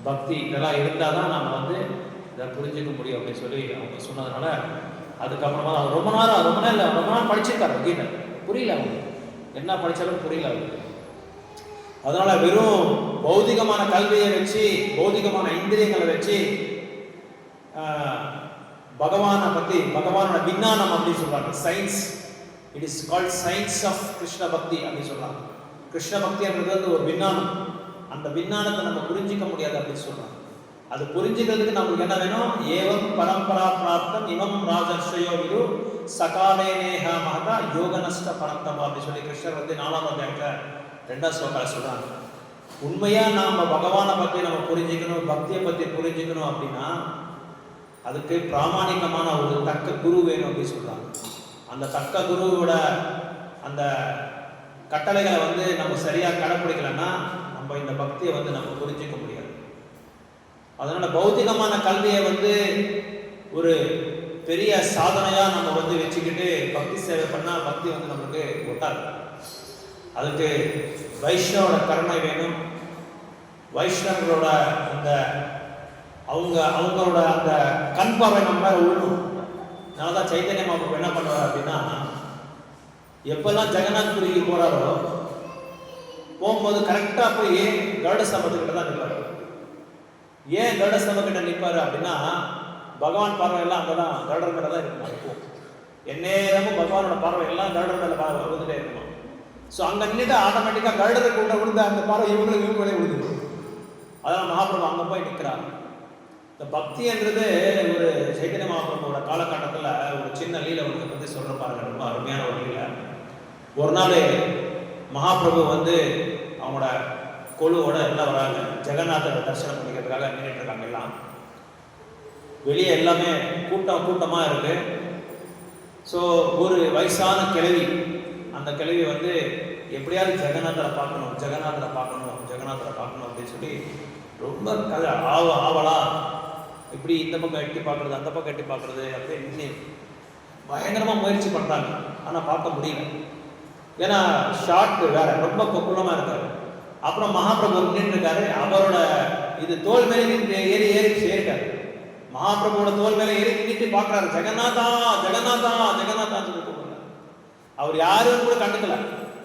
பக்தி இதெல்லாம் இருந்தால் தான் நம்ம வந்து இதை புரிஞ்சிக்க முடியும் அப்படின்னு சொல்லி அவங்க சொன்னதுனால, அதுக்கப்புறமா அவர் ரொம்ப நாள் படிச்சிருக்காரு கீதை, புரியல அவங்க என்ன படித்தாலும் புரியல அவருக்கு. அதனால் வெறும் பௌதிகமான கல்வியை வச்சு, பௌதிகமான இந்திரியங்களை வச்சு பகவானை பற்றி, பகவானோட விஞ்ஞானம் அப்படின்னு சொல்கிறாங்க, science, it is called science of Krishna bhakti அப்படின்னு சொல்கிறாங்க. கிருஷ்ண பக்தின்றது வந்து ஒரு விஞ்ஞானம், அந்த விஞ்ஞானத்தை நம்ம புரிஞ்சிக்க முடியாது அப்படின்னு சொல்கிறாங்க. அது புரிஞ்சுக்கிறதுக்கு நம்மளுக்கு என்ன வேணும், ஏவம் பரம்பரா பிராப்தம் இவம் ராஜர்ஷயோ விது சகாலே நேஹ மகதா யோகநஷ்ட பரந்தம் அப்படின்னு சொல்லி கிருஷ்ணர் வந்து 4ஆம் அத்தியாயத்தில் 2ஆம் ஸ்லோகத்தில் சொல்கிறாங்க. உண்மையாக நாம் பகவானை பற்றி நம்ம புரிஞ்சுக்கணும், பக்தியை பற்றி புரிஞ்சுக்கணும் அப்படின்னா அதுக்கு பிராமணிகமான ஒரு தக்க குரு வேணும் அப்படின்னு சொல்கிறாங்க. அந்த தக்க குருவோட அந்த கட்டளைகளை வந்து நம்ம சரியாக கடைப்பிடிக்கலைன்னா நம்ம இந்த பக்தியை வந்து நம்ம புரிஞ்சிக்க முடியாது. அதனால் பௌத்திகமான கல்வியை வந்து ஒரு பெரிய சாதனையாக நம்ம வந்து வச்சுக்கிட்டு பக்தி சேவை பண்ணால் பக்தி வந்து நம்மளுக்கு ஒட்டாது. அதுக்கு வைஷ்ணவோட கருணை வேணும், வைஷ்ணவர்களோட அந்த அவங்களோட அந்த கண் பார்வை நம்ம மேலே விழணும். அதனால தான் சைத்தன்ய மகாபிரபு என்ன பண்ணுவார் அப்படின்னா, எப்பெல்லாம் ஜெகநாத் புரிக்கு போகிறாரோ போகும்போது கரெக்டாக போய் கருட ஸ்தம்பத்துக்கிட்ட தான் நிற்பார். ஏன் கருட ஸ்தம்பக்கிட்ட நிற்பார் அப்படின்னா, பகவான் பார்வை எல்லாம் அங்கே தான் கருடர் மேலே தான் இருக்குமா. இப்போ எந்நேரமும் பகவானோட பார்வை எல்லாம் கருடர் மேலே வந்துட்டே இருக்குமா. ஸோ அங்கே நின்றுட்டு ஆட்டோமேட்டிக்காக கருடரை கூட விழுந்த அந்த பார்வை இவங்களே விழுந்துடும். அதனால் மகாபிரபு அங்கே போய் நிற்கிறாங்க. இந்த பக்தின்றது ஒரு சைத்தன்ய மகாபிரபுவோட காலகட்டத்தில் ஒரு சின்ன லீலை ஒன்று பற்றி சொல்கிற பாருங்க, ரொம்ப அருமையான ஒரு லீலை. ஒரு நாள் மகாபிரபு வந்து அவங்களோட கொழுவோட எல்லாம் வராங்க, ஜெகநாதரை தரிசனம் பண்ணிக்கிறதுக்காக நின்றுட்டு இருக்காங்க. எல்லாம் வெளியே எல்லாமே கூட்டமாக இருக்கு. ஸோ ஒரு வயசான கிழவி, அந்த கிழவி வந்து எப்படியாவது ஜெகநாதரை பார்க்கணும் அப்படின்னு சொல்லி ரொம்ப ஆவலா இப்படி இந்த பக்கம் எட்டி பார்க்குறது, அந்த பக்கம் எட்டி பார்க்குறது அப்படின்னு பயங்கரமாக முயற்சி பண்ணுறாங்க. ஆனால் பார்க்க முடியல, ஏன்னா ஷார்ட் வேற, ரொம்ப கொக்குலமாக இருக்காரு. அப்புறம் மகாபிரபு நின்று இருக்காரு, அவரோட இது தோல் மேலே ஏறி ஏறிருக்காரு. மகாபிரபுவோட தோல் மேலே ஏறி நின்று பார்க்குறாரு, ஜெகநாதா ஜெகநாதா ஜெகநாதான்னு சொல்லி கூப்பிடுறாரு. அவர் யாரும் கூட கண்டுக்கல.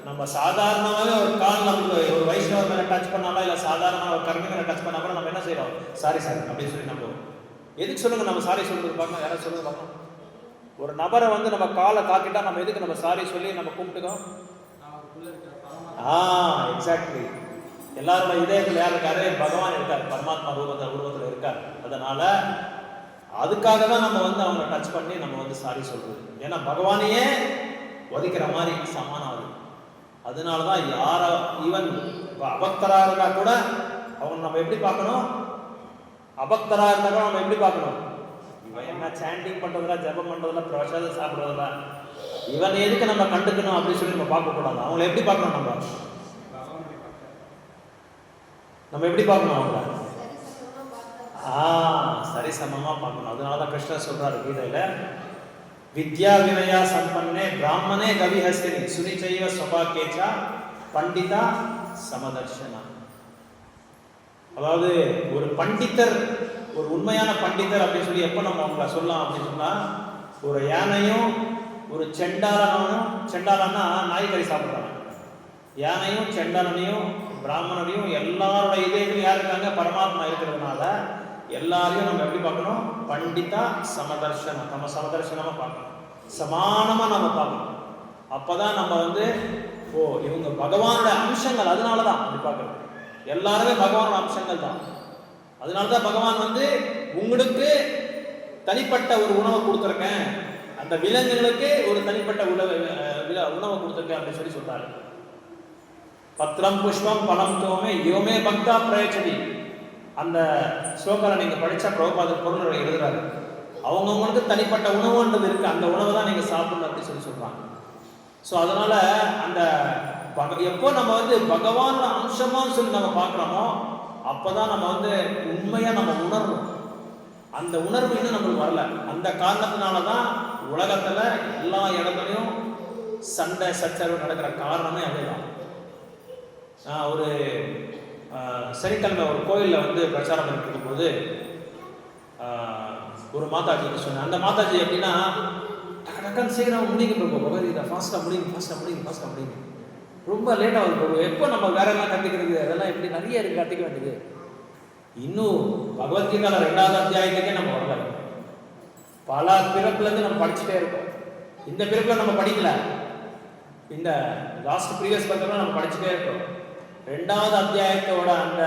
நம்ம சாதாரணமாகவே ஒரு கால் நமக்கு ஒரு வைஷ்ணவர் மேலே டச் பண்ணாலும், இல்லை சாதாரணமாக ஒரு கர்மி மேலே டச் பண்ணா கூட நம்ம என்ன செய்யறோம், சாரி சார் அப்படின்னு சொல்லி நம்ம எதுக்கு சொல்லுங்க, நம்ம சாரி சொல்றது பார்க்கணும். யாராவது சொல்லுங்க பார்க்கணும். ஒரு நபரை வந்து நம்ம காலை தாக்கிட்டா நம்ம எதுக்கு நம்ம சாரி சொல்லி நம்ம கும்பிட்டுக்கோம்? எக்ஸாக்ட்லி. எல்லாரோட இதயத்தில் யார் இருக்காரு? பகவான் இருக்கார், பரமாத்மா உருவத்தில் இருக்கார். அதனால அதுக்காக தான் நம்ம வந்து அவங்களை டச் பண்ணி நம்ம வந்து சாரி சொல்றது. ஏன்னா பகவானையே ஒதுக்கிற மாதிரி சமானம் அது. அதனால தான் யார ஈவன் அபக்தரா இருந்தா கூட அவங்க நம்ம எப்படி பார்க்கணும்? அபக்தரா இருந்தா கூட நம்ம எப்படி பார்க்கணும்? இவன் என்ன சாண்டிங் பண்றதுல, ஜபம் பண்றதுல, பிரசாதம் சாப்பிட்றதுல, இவன் எதுக்கு நம்ம கண்டுக்கணும் அப்படின்னு சொல்லி நம்ம பார்க்க கூடாது. அவங்களை எப்படி பார்க்கணும்? நம்ம எப்படி பார்க்கணும்? அவங்கள சரிசமமா பார்க்கணும். அதனாலதான் கிருஷ்ணர் சொல்றாரு கீதையில, வித்யா வினயா சம்பன்னே பிராமணே கவிஹஸ்தினி சுனிச்சைவ ஸ்வபாக்கேச்சா பண்டிதா சமதர்ஷனா. அதாவது ஒரு பண்டிதர், ஒரு உண்மையான பண்டிதர் அப்படின்னு சொல்லி எப்ப நம்ம அவங்கள சொல்லலாம் அப்படின்னு சொன்னா, ஒரு யானையும் ஒரு செண்டாலனும், செண்டாலன்னா நாய்கறி சாப்பிட்றாங்க, யானையும் செண்டாலனையும் பிராமணரையும் எல்லாரோட இதயங்களும் யார் இருக்காங்க? பரமாத்மா இருக்கிறதுனால எல்லாரையும் நம்ம எப்படி பார்க்கணும்? பண்டிதா சமதர்ஷனம், நம்ம சமதர்ஷனமா பார்க்கணும், சமானமா நம்ம பார்க்கணும். அப்பதான் நம்ம வந்து இவங்க பகவானோட அம்சங்கள். அதனாலதான் அப்படி பார்க்கறது. எல்லாருமே பகவானோட அம்சங்கள் தான். அதனாலதான் பகவான் வந்து உங்களுக்கு தனிப்பட்ட ஒரு உணவை கொடுத்துருக்கேன், அந்த விலங்குகளுக்கு ஒரு தனிப்பட்ட உணவை கொடுத்துருக்கேன் அப்படின்னு சொல்லி சொல்றாரு. பத்ரம் புஷ்பம் பலம் தோமே யோமே பக்தா பிரயச்சதி. அந்த ஸ்லோகரை நீங்க படிச்சா பிரபுபாதர் பொருள் எழுதுறாரு. அவங்கவுங்களுக்கு தனிப்பட்ட உணவுன்றது இருக்கு, அந்த உணவை தான் நீங்க சாப்பிடணும் அப்படின்னு சொல்லி சொல்றாங்க. ஸோ அதனால அந்த எப்போ நம்ம வந்து பகவானோட அம்சமானு சொல்லி நம்ம பார்க்குறோமோ அப்போதான் நம்ம வந்து உண்மையா நம்ம உணர்றோம். அந்த உணர்வு இன்னும் நம்மளுக்கு வரல. அந்த காரணத்தினால தான் உலகத்துல எல்லா இடத்துலையும் சண்டை சச்சரவு நடக்கிற காரணமே அதுதான். ஒரு சனிக்கிழமை ஒரு கோயிலில் வந்து பிரச்சாரம் பண்ணிட்டு இருக்கும்போது ஒரு மாதாஜி சொன்னேன். அந்த மாதாஜி எப்படின்னா டக்குன்னு சீக்கிரம் முடிங்க பிரபு, பகவத்கீதா ஃபாஸ்ட்டாக முடிங்க, ரொம்ப லேட்டாக பிரபு, எப்போ நம்ம வேற எல்லாம் கற்றுக்கிறது, அதெல்லாம் எப்படி நிறைய இருக்கு கற்றுக்க வேண்டியது. இன்னும் பகவத்கீதாவில் 2வது அத்தியாயத்துக்கே நம்ம வரல. பல பிறப்புலேருந்து நம்ம படிச்சுட்டே இருக்கோம். இந்த பிறப்பில் நம்ம படிக்கல, இந்த லாஸ்ட் ப்ரீவியஸ் பர்த்தில் நம்ம படிச்சுட்டே இருக்கோம். 2வது அத்தியாயத்தோட அந்த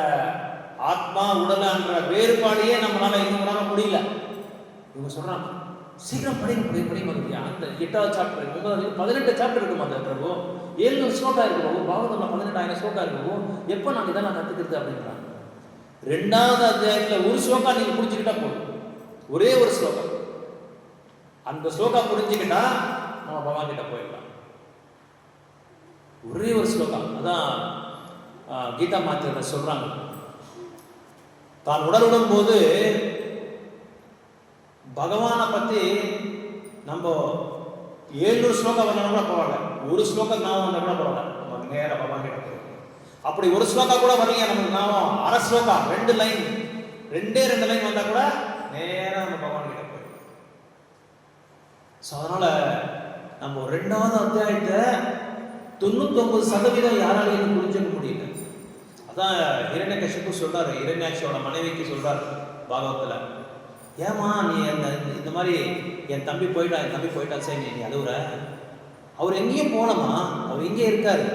ஆத்மா உடல்ன்ற வேறுபாடையே நம்மளால இன்னும் உணர முடியல. இவங்க சொல்றாங்க சீக்கிரம் படிங்க. அந்த 8வது சாப்டர் 18 சாப்டர் இருக்கும். அந்த பிரபு 700 ஸ்லோகா இருக்கு பிரபு, பாகவதம்ல 18,000 ஸ்லோகா இருக்கு பிரபு, எப்போ நாங்கள் இதெல்லாம் கற்றுக்கிறது அப்படின்றாங்க. 2வது அத்தியாயத்தில் ஒரு ஸ்லோகா நீங்க புரிஞ்சுக்கிட்டா போதும், ஒரே ஒரு ஸ்லோகா. அந்த ஸ்லோகா புரிஞ்சுக்கிட்டா நம்ம பகவான் கிட்ட போயிடலாம். ஒரே ஒரு ஸ்லோகா. அதான் கீதா மாத்திர சொல்றாங்க, தான் உடலுடன் போது பகவானை பத்தி நம்ம 700 ஸ்லோகம் வரணும் கூட பரவாயில்ல, ஒரு ஸ்லோகம் நான் வந்தா கூட பரவாயில்ல, நம்ம நேர பகவான் கிட்ட போயிடும். அப்படி ஒரு ஸ்லோகா கூட வரலையா நமக்கு, நான் அரை ஸ்லோகா 2 லைன் வந்தா கூட நேரம் நம்ம பகவான் கிட்ட போயிடும். ஸோ அதனால நம்ம 2வது அத்தியாயத்தை 99% யாராலையும் புரிஞ்சுக்க முடியல. அதான் ஹிரண்யகசிபு சொல்றாரு, ஹிரண்யாட்சியோட மனைவிக்கு சொல்றாரு பாகவத்துல, ஏமா நீ இந்த மாதிரி என் தம்பி போயிட்டா சரி நீ அழுவுற, அவர் எங்கேயும் போனமா, அவர் இங்கே இருக்காரு,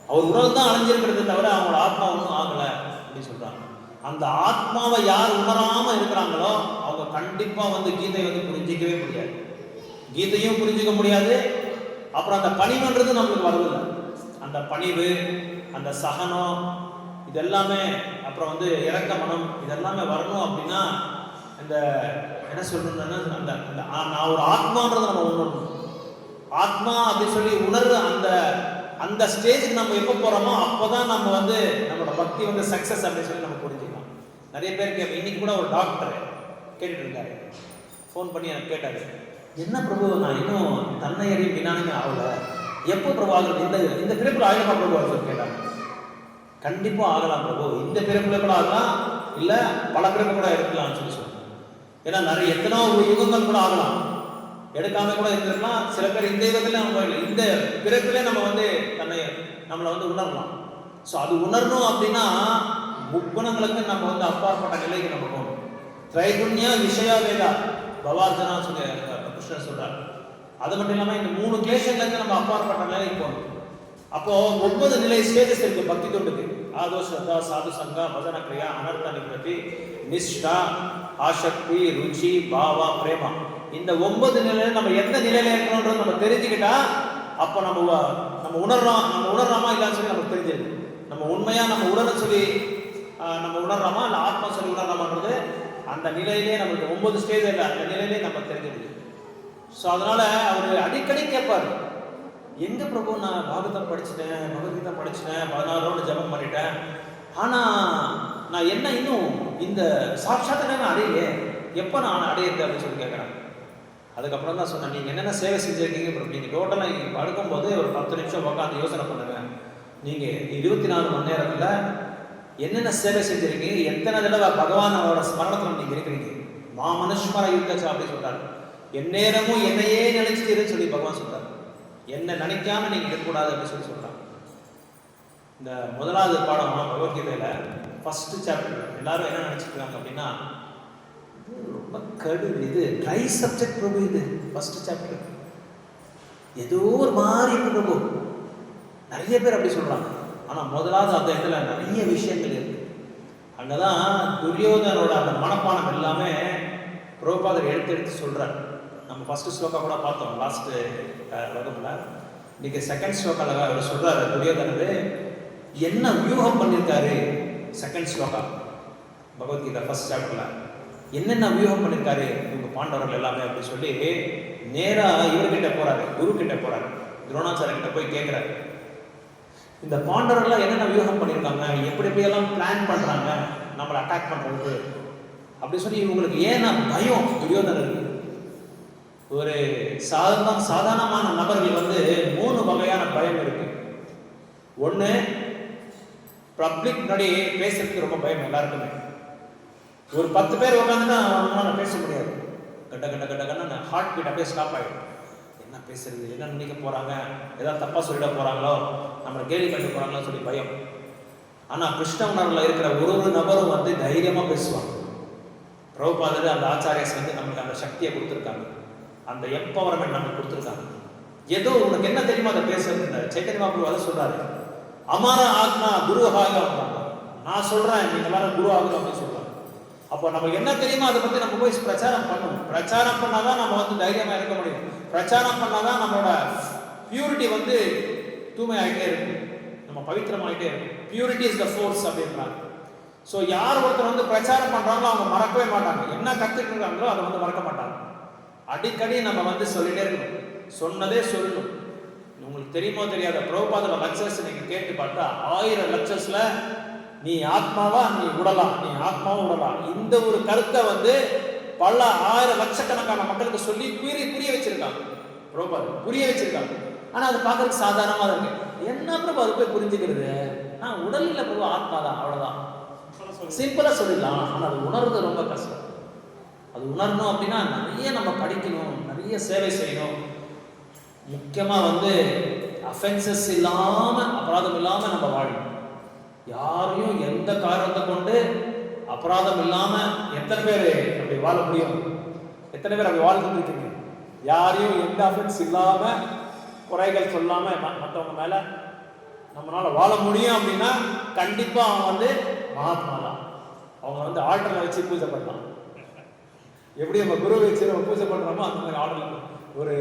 அவர் உடல் தான் அலைஞ்சிருக்கிறது தவிர அவங்களோட ஆத்மா ஒன்றும் ஆகலை அப்படின்னு சொல்றாங்க. அந்த ஆத்மாவை யார் உணராம இருக்கிறாங்களோ அவங்க கண்டிப்பா வந்து கீதை வந்து புரிஞ்சிக்கவே முடியாது. கீதையும் புரிஞ்சிக்க முடியாது. அப்புறம் அந்த பணிவுன்றது நம்மளுக்கு வரதில்லை. அந்த பணிவு, அந்த சகனம், இதெல்லாமே, அப்புறம் வந்து இறக்க மனம், இதெல்லாமே வரணும் அப்படின்னா இந்த என்ன சொல்றதுன்னா அந்த நான் ஒரு ஆத்மான்றதை நம்ம உணரணும். ஆத்மா அப்படின்னு சொல்லி உணர்ற அந்த அந்த ஸ்டேஜுக்கு நம்ம எப்போ போறோமோ அப்போதான் நம்ம வந்து நம்மளோட பக்தி வந்து சக்சஸ் அப்படின்னு சொல்லி நம்ம புரிஞ்சுக்கலாம். நிறைய பேர் இன்னைக்கு கூட ஒரு டாக்டர் கேட்டுட்டு இருக்காரு, ஃபோன் பண்ணி எனக்கு கேட்டாரு, என்ன பிரபு நான் இன்னும் தன்னை அறியும் வினானே ஆகல, எப்போ பிரபு ஆகுறது, இந்த பிறப்புல ஆகலாமா பிரபு சொல்லி கேட்டாங்க. கண்டிப்பா ஆகலாம் பிரபு, இந்த பிறப்புல கூட ஆகலாம், இல்ல பல பிறப்பு கூட இருக்கலாம்னு சொல்லி சொன்னாங்க. ஏன்னா நிறைய எத்தனோ யுகங்கள் கூட ஆகலாம், எடுக்காம கூட இருந்திருக்கலாம். சில பேர் இந்த யுகத்துல நம்ம இந்த பிறப்பிலே நம்ம வந்து நம்மளை வந்து உணரலாம். ஸோ அது உணரணும் அப்படின்னா முக்குணங்களுக்கு நம்ம வந்து அப்பாற்பட்ட நிலைக்கு நம்ம போகணும். திரைகுண்யா விஷயா வேதா பவார்ஜனா சொல்லி கிருஷ்ணன் சொல்றாரு. அது மட்டும் இல்லாமல் இந்த 3 கிளேஷன்லேருந்து நம்ம அப்பாற்பட்ட நிலைக்கு போகணும். அப்போ 9 நிலை ஸ்டேஜஸ் இருக்கு பக்தி தொண்டுக்கு. ஆதோ ஸ்ரத்தா, சாது சங்கா, பஜன கிரியா, அனர்த்த நிவர்த்தி, நிஷ்டா, ஆசக்தி, ருச்சி, பாவா, பிரேமா. இந்த 9 நிலையில நம்ம எந்த நிலையில இருக்கணும்ன்றது நம்ம தெரிஞ்சுக்கிட்டா அப்போ நம்ம உணர்றோமா இல்லைன்னு சொல்லி நமக்கு தெரிஞ்சிருக்கு. நம்ம உண்மையா நம்ம உணர சொல்லி நம்ம உணர்றோமா இல்லை ஆத்மா சொல்லி உணர்றோமான்றது அந்த நிலையிலே நம்மளுக்கு 9 ஸ்டேஜ் இல்லை, அந்த நிலையிலே நம்ம தெரிஞ்சிருக்கு. ஸோ அதனால அவர் அடிக்கடி கேட்பார், எங்க பிரபு நான் பாகவதம் படிச்சுட்டேன், பகவத்கீதை படிச்சுட்டேன், 16 ரவுண்டு ஜபம் பண்ணிட்டேன், ஆனா நான் என்ன இன்னும் இந்த சாட்சாத்தை நான் அடையலையே, எப்போ நான் அடையிறது அப்படின்னு சொல்லி கேட்குறேன். அதுக்கப்புறம் தான் சொன்னேன், நீங்கள் என்னென்ன சேவை செஞ்சுருக்கீங்க பிரபு, நீங்கள் டோட்டலாக இங்கே படுக்கும்போது ஒரு 10 நிமிஷம் உட்காந்து யோசனை பண்ணுங்க, நீங்கள் 24 மணி நேரத்தில் என்னென்ன சேவை செஞ்சுருக்கீங்க, எத்தனை தடவை பகவானோட ஸ்மரணத்தில் நீங்கள் இருக்கிறீங்க. மனுஷ்மர யுத்தச்சா அப்படின்னு சொல்றாரு. எந்நேரமும் என்னையே நினைச்சிட்டு சொல்லி பகவான் சொல்றாரு. என்ன நினைக்காம நீங்க இருக்கக்கூடாது அப்படின்னு சொல்லி சொல்றாங்க. இந்த முதலாவது பாடம் பகவத்கீதையில ஃபர்ஸ்ட் சாப்டர் எல்லாரும் என்ன நினைச்சிருக்காங்க அப்படின்னா, ரொம்ப கடு, இது ட்ரை சப்ஜெக்ட் பிரபு, இது ஃபர்ஸ்ட் சாப்டர் ஏதோ ஒரு மாதிரி இருக்கு பிரபு, நிறைய பேர் அப்படி சொல்றாங்க. ஆனா முதலாவது அந்த இடத்துல நிறைய விஷயங்கள் இருக்கு. அங்கதான் துரியோதனோட அந்த மனப்பானம் எல்லாமே பிரபுபாதர் எடுத்து சொல்றாரு. நம்ம ஃபர்ஸ்ட் ஸ்லோகா கூட பார்த்தோம் லாஸ்ட் வகுப்புல. இன்னைக்கு செகண்ட் ஸ்லோகால அவர் சொல்றாரு, துரியோதனர் என்ன வியூகம் பண்ணியிருக்காரு. செகண்ட் ஸ்லோகா பகவத்கீதா ஃபர்ஸ்ட் சாப்டர்ல என்னென்ன வியூகம் பண்ணியிருக்காரு இவங்க பாண்டவர்கள் எல்லாமே அப்படி சொல்லி நேரா இவர்கிட்ட போறாரு, குரு கிட்ட போறாரு, துரோணாச்சாரிய கிட்ட போய் கேட்கிறாரு, இந்த பாண்டவர்கள்லாம் என்னென்ன வியூகம் பண்ணியிருக்காங்க, எப்படி எப்படியெல்லாம் பிளான் பண்றாங்க நம்மளை அட்டாக் பண்றதுக்கு அப்படி சொல்லி இவங்களுக்கு ஏன்னா பயம் துரியோதனருக்கு. ஒரு சாதாரணமான நபர்கள் வந்து 3 வகையான பயம் இருக்கு. ஒன்று, பப்ளிக் முன்னாடி பேசுறதுக்கு ரொம்ப பயம் எல்லாருக்குமே. ஒரு 10 பேர் உட்காந்துன்னா அவங்களால பேச முடியாது. கட்ட கட்ட கட்ட கட்ட ஹார்ட் பீட் அப்படியே ஸ்டாப் ஆகிடும். என்ன பேசுறது, என்ன நினைக்க போறாங்க, ஏதாவது தப்பா சொல்லிட போறாங்களோ, நம்மளை கேள்வி கட்டு போறாங்களோ சொல்லி பயம். ஆனா கிருஷ்ண உணர்வுல இருக்கிற ஒரு நபரும் வந்து தைரியமா பேசுவாங்க. பிரபுபாதர் அந்த ஆச்சாரியஸ் வந்து நமக்கு அந்த சக்தியை கொடுத்துருக்காங்க, அந்த எம்பவர்மெண்ட் நமக்கு கொடுத்துருக்காங்க. ஏதோ உனக்கு என்ன தெரியுமா அதை பேசுறது. சைத்தன்ய மகாபிரபு அதை சொல்றாரு, அமார ஆத்மா குரு ஆக, நான் சொல்றேன் நீங்க எல்லாரும் குரு ஆகும் அப்படின்னு சொல்றாங்க. அப்போ நம்ம என்ன தெரியுமோ அதை பத்தி நம்ம போய் பிரச்சாரம் பண்ணணும். பிரச்சாரம் பண்ணாதான் நம்ம வந்து தைரியமா இருக்க முடியும். பிரச்சாரம் பண்ணாதான் நம்மளோட பியூரிட்டி வந்து தூய்மை ஆகிட்டே இருக்கும், நம்ம பவித்திரமாயிட்டே இருக்கும். பியூரிட்டி இஸ் த ஃபோர்ஸ் அப்படின்றாங்க. ஸோ யார் ஒருத்தர் வந்து பிரச்சாரம் பண்றாங்களோ அவங்க மறக்கவே மாட்டாங்க. என்ன கத்துட்டு இருக்காங்களோ அதை வந்து மறக்க மாட்டாங்க. அடிக்கடி நம்ம வந்து சொல்லிட்டே இருக்கணும், சொன்னதே சொல்லணும். உங்களுக்கு தெரியுமோ தெரியாத பிரபுபாதோட லெக்சர்ஸ் நீங்க கேட்டு பார்த்தா 1000 லெக்சர்ஸ்ல நீ ஆத்மாவா நீ உடலாம், நீ ஆத்மாவும் உடலாம், இந்த ஒரு கருத்தை வந்து பல 1000 லட்சக்கணக்கான மக்களுக்கு சொல்லி புரிய வச்சிருக்காங்க. பிரபுபாதர் புரிய வச்சிருக்காங்க. ஆனா அது பார்க்கறதுக்கு சாதாரணமா இருக்கு. என்ன பிரபு அது போய் புரிஞ்சுக்கிறது, நான் உடல் இல்லை பிரபு, ஆத்மா தான், அவ்வளவுதான், சிம்பிளா சொல்லிடலாம். ஆனா அது உணர்றது ரொம்ப கஷ்டம். அது உணரணும் அப்படின்னா நிறைய நம்ம படிக்கணும், நிறைய சேவை செய்யணும். முக்கியமா வந்து அஃபென்சஸ் இல்லாம, அபராதம் இல்லாம நம்ம வாழணும். யாரையும் எந்த காரணத்தை கொண்டு அபராதம் இல்லாம எத்தனை பேர் அப்படி வாழ முடியும்? எத்தனை பேர் அப்படி வாழ்ந்துட்டு இருக்கீங்க? யாரையும் எந்த அஃபென்ஸ் இல்லாம, குறைகள் சொல்லாம மற்றவங்க மேல நம்மளால வாழ முடியும் அப்படின்னா கண்டிப்பா அவன் வந்து மகாத்மா தான். அவங்க வந்து ஆல்டரில் வச்சு பூஜை பண்ணலாம். எப்படி நம்ம குரு வச்சு நம்ம பூஜை பண்ணுறோமோ அந்த மாதிரி ஆல்டரில் ஒரு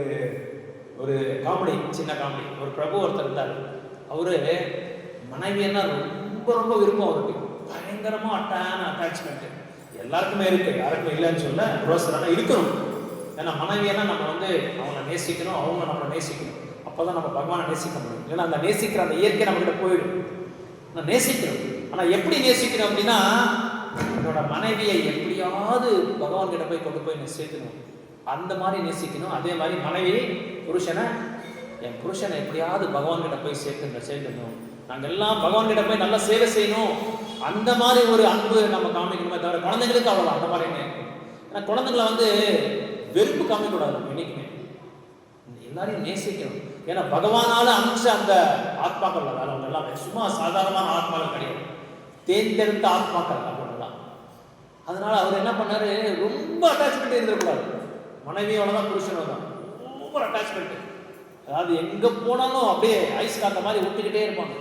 ஒரு காமெடி, சின்ன காமெடி. ஒரு பிரபு ஒருத்தர் இருந்தார். அவரு மனைவியன்னா ரொம்ப ரொம்ப விருப்பம். அவருக்கு பயங்கரமாக அட்டாச்மெண்ட் எல்லாருக்குமே இருக்கு, யாருக்குமே இல்லைன்னு சொல்ல ரோசரான இருக்கணும். ஏன்னா மனைவியன்னா நம்ம வந்து அவங்கள நேசிக்கணும், அவங்க நம்மளை நேசிக்கணும். அப்போதான் நம்ம பகவானை நேசிக்க முடியும். ஏன்னா அந்த நேசிக்கிற அந்த இயற்கை நம்மகிட்ட போயிடும். நான் நேசிக்கிறோம், ஆனால் எப்படி நேசிக்கிறோம் அப்படின்னா என்னோட மனைவியை எப்படியாவது பகவான் கிட்ட போய் கொண்டு போய் சேர்க்கணும், அந்த மாதிரி நேசிக்கணும். அதே மாதிரி மனைவி புருஷனை, என் புருஷனை எப்படியாவது பகவான் கிட்ட போய் சேர்க்கணும், நாங்கள் எல்லாம் பகவான் கிட்ட போய் நல்லா சேவை செய்யணும், அந்த மாதிரி ஒரு அன்பு நம்ம காமிக்கணுமே தவிர குழந்தைங்களுக்கு அவ்வளோ அந்த மாதிரி என்ன. ஏன்னா குழந்தைங்களை வந்து வெறுப்பு காமிக்கக்கூடாது என்னைக்குமே, எல்லாரையும் நேசிக்கணும். ஏன்னா பகவானால அனுப்பிச்ச அந்த ஆத்மாக்கள் அவங்க எல்லாமே சும்மா சாதாரணமான ஆத்மாக்கள் கிடையாது, தேர்ந்தெடுத்த ஆத்மாக்கள் அப்படின்லாம். அதனால அவர் என்ன பண்ணாரு, ரொம்ப அட்டாச்மெண்ட் இருந்துடக்கூடாது. மனைவியோட தான் புருஷனோட தான் ரொம்ப அட்டாச்மெண்ட். அதாவது எங்க போனாலும் அப்படியே ஐஸ் காத்த மாதிரி விட்டுக்கிட்டே இருப்பாங்க.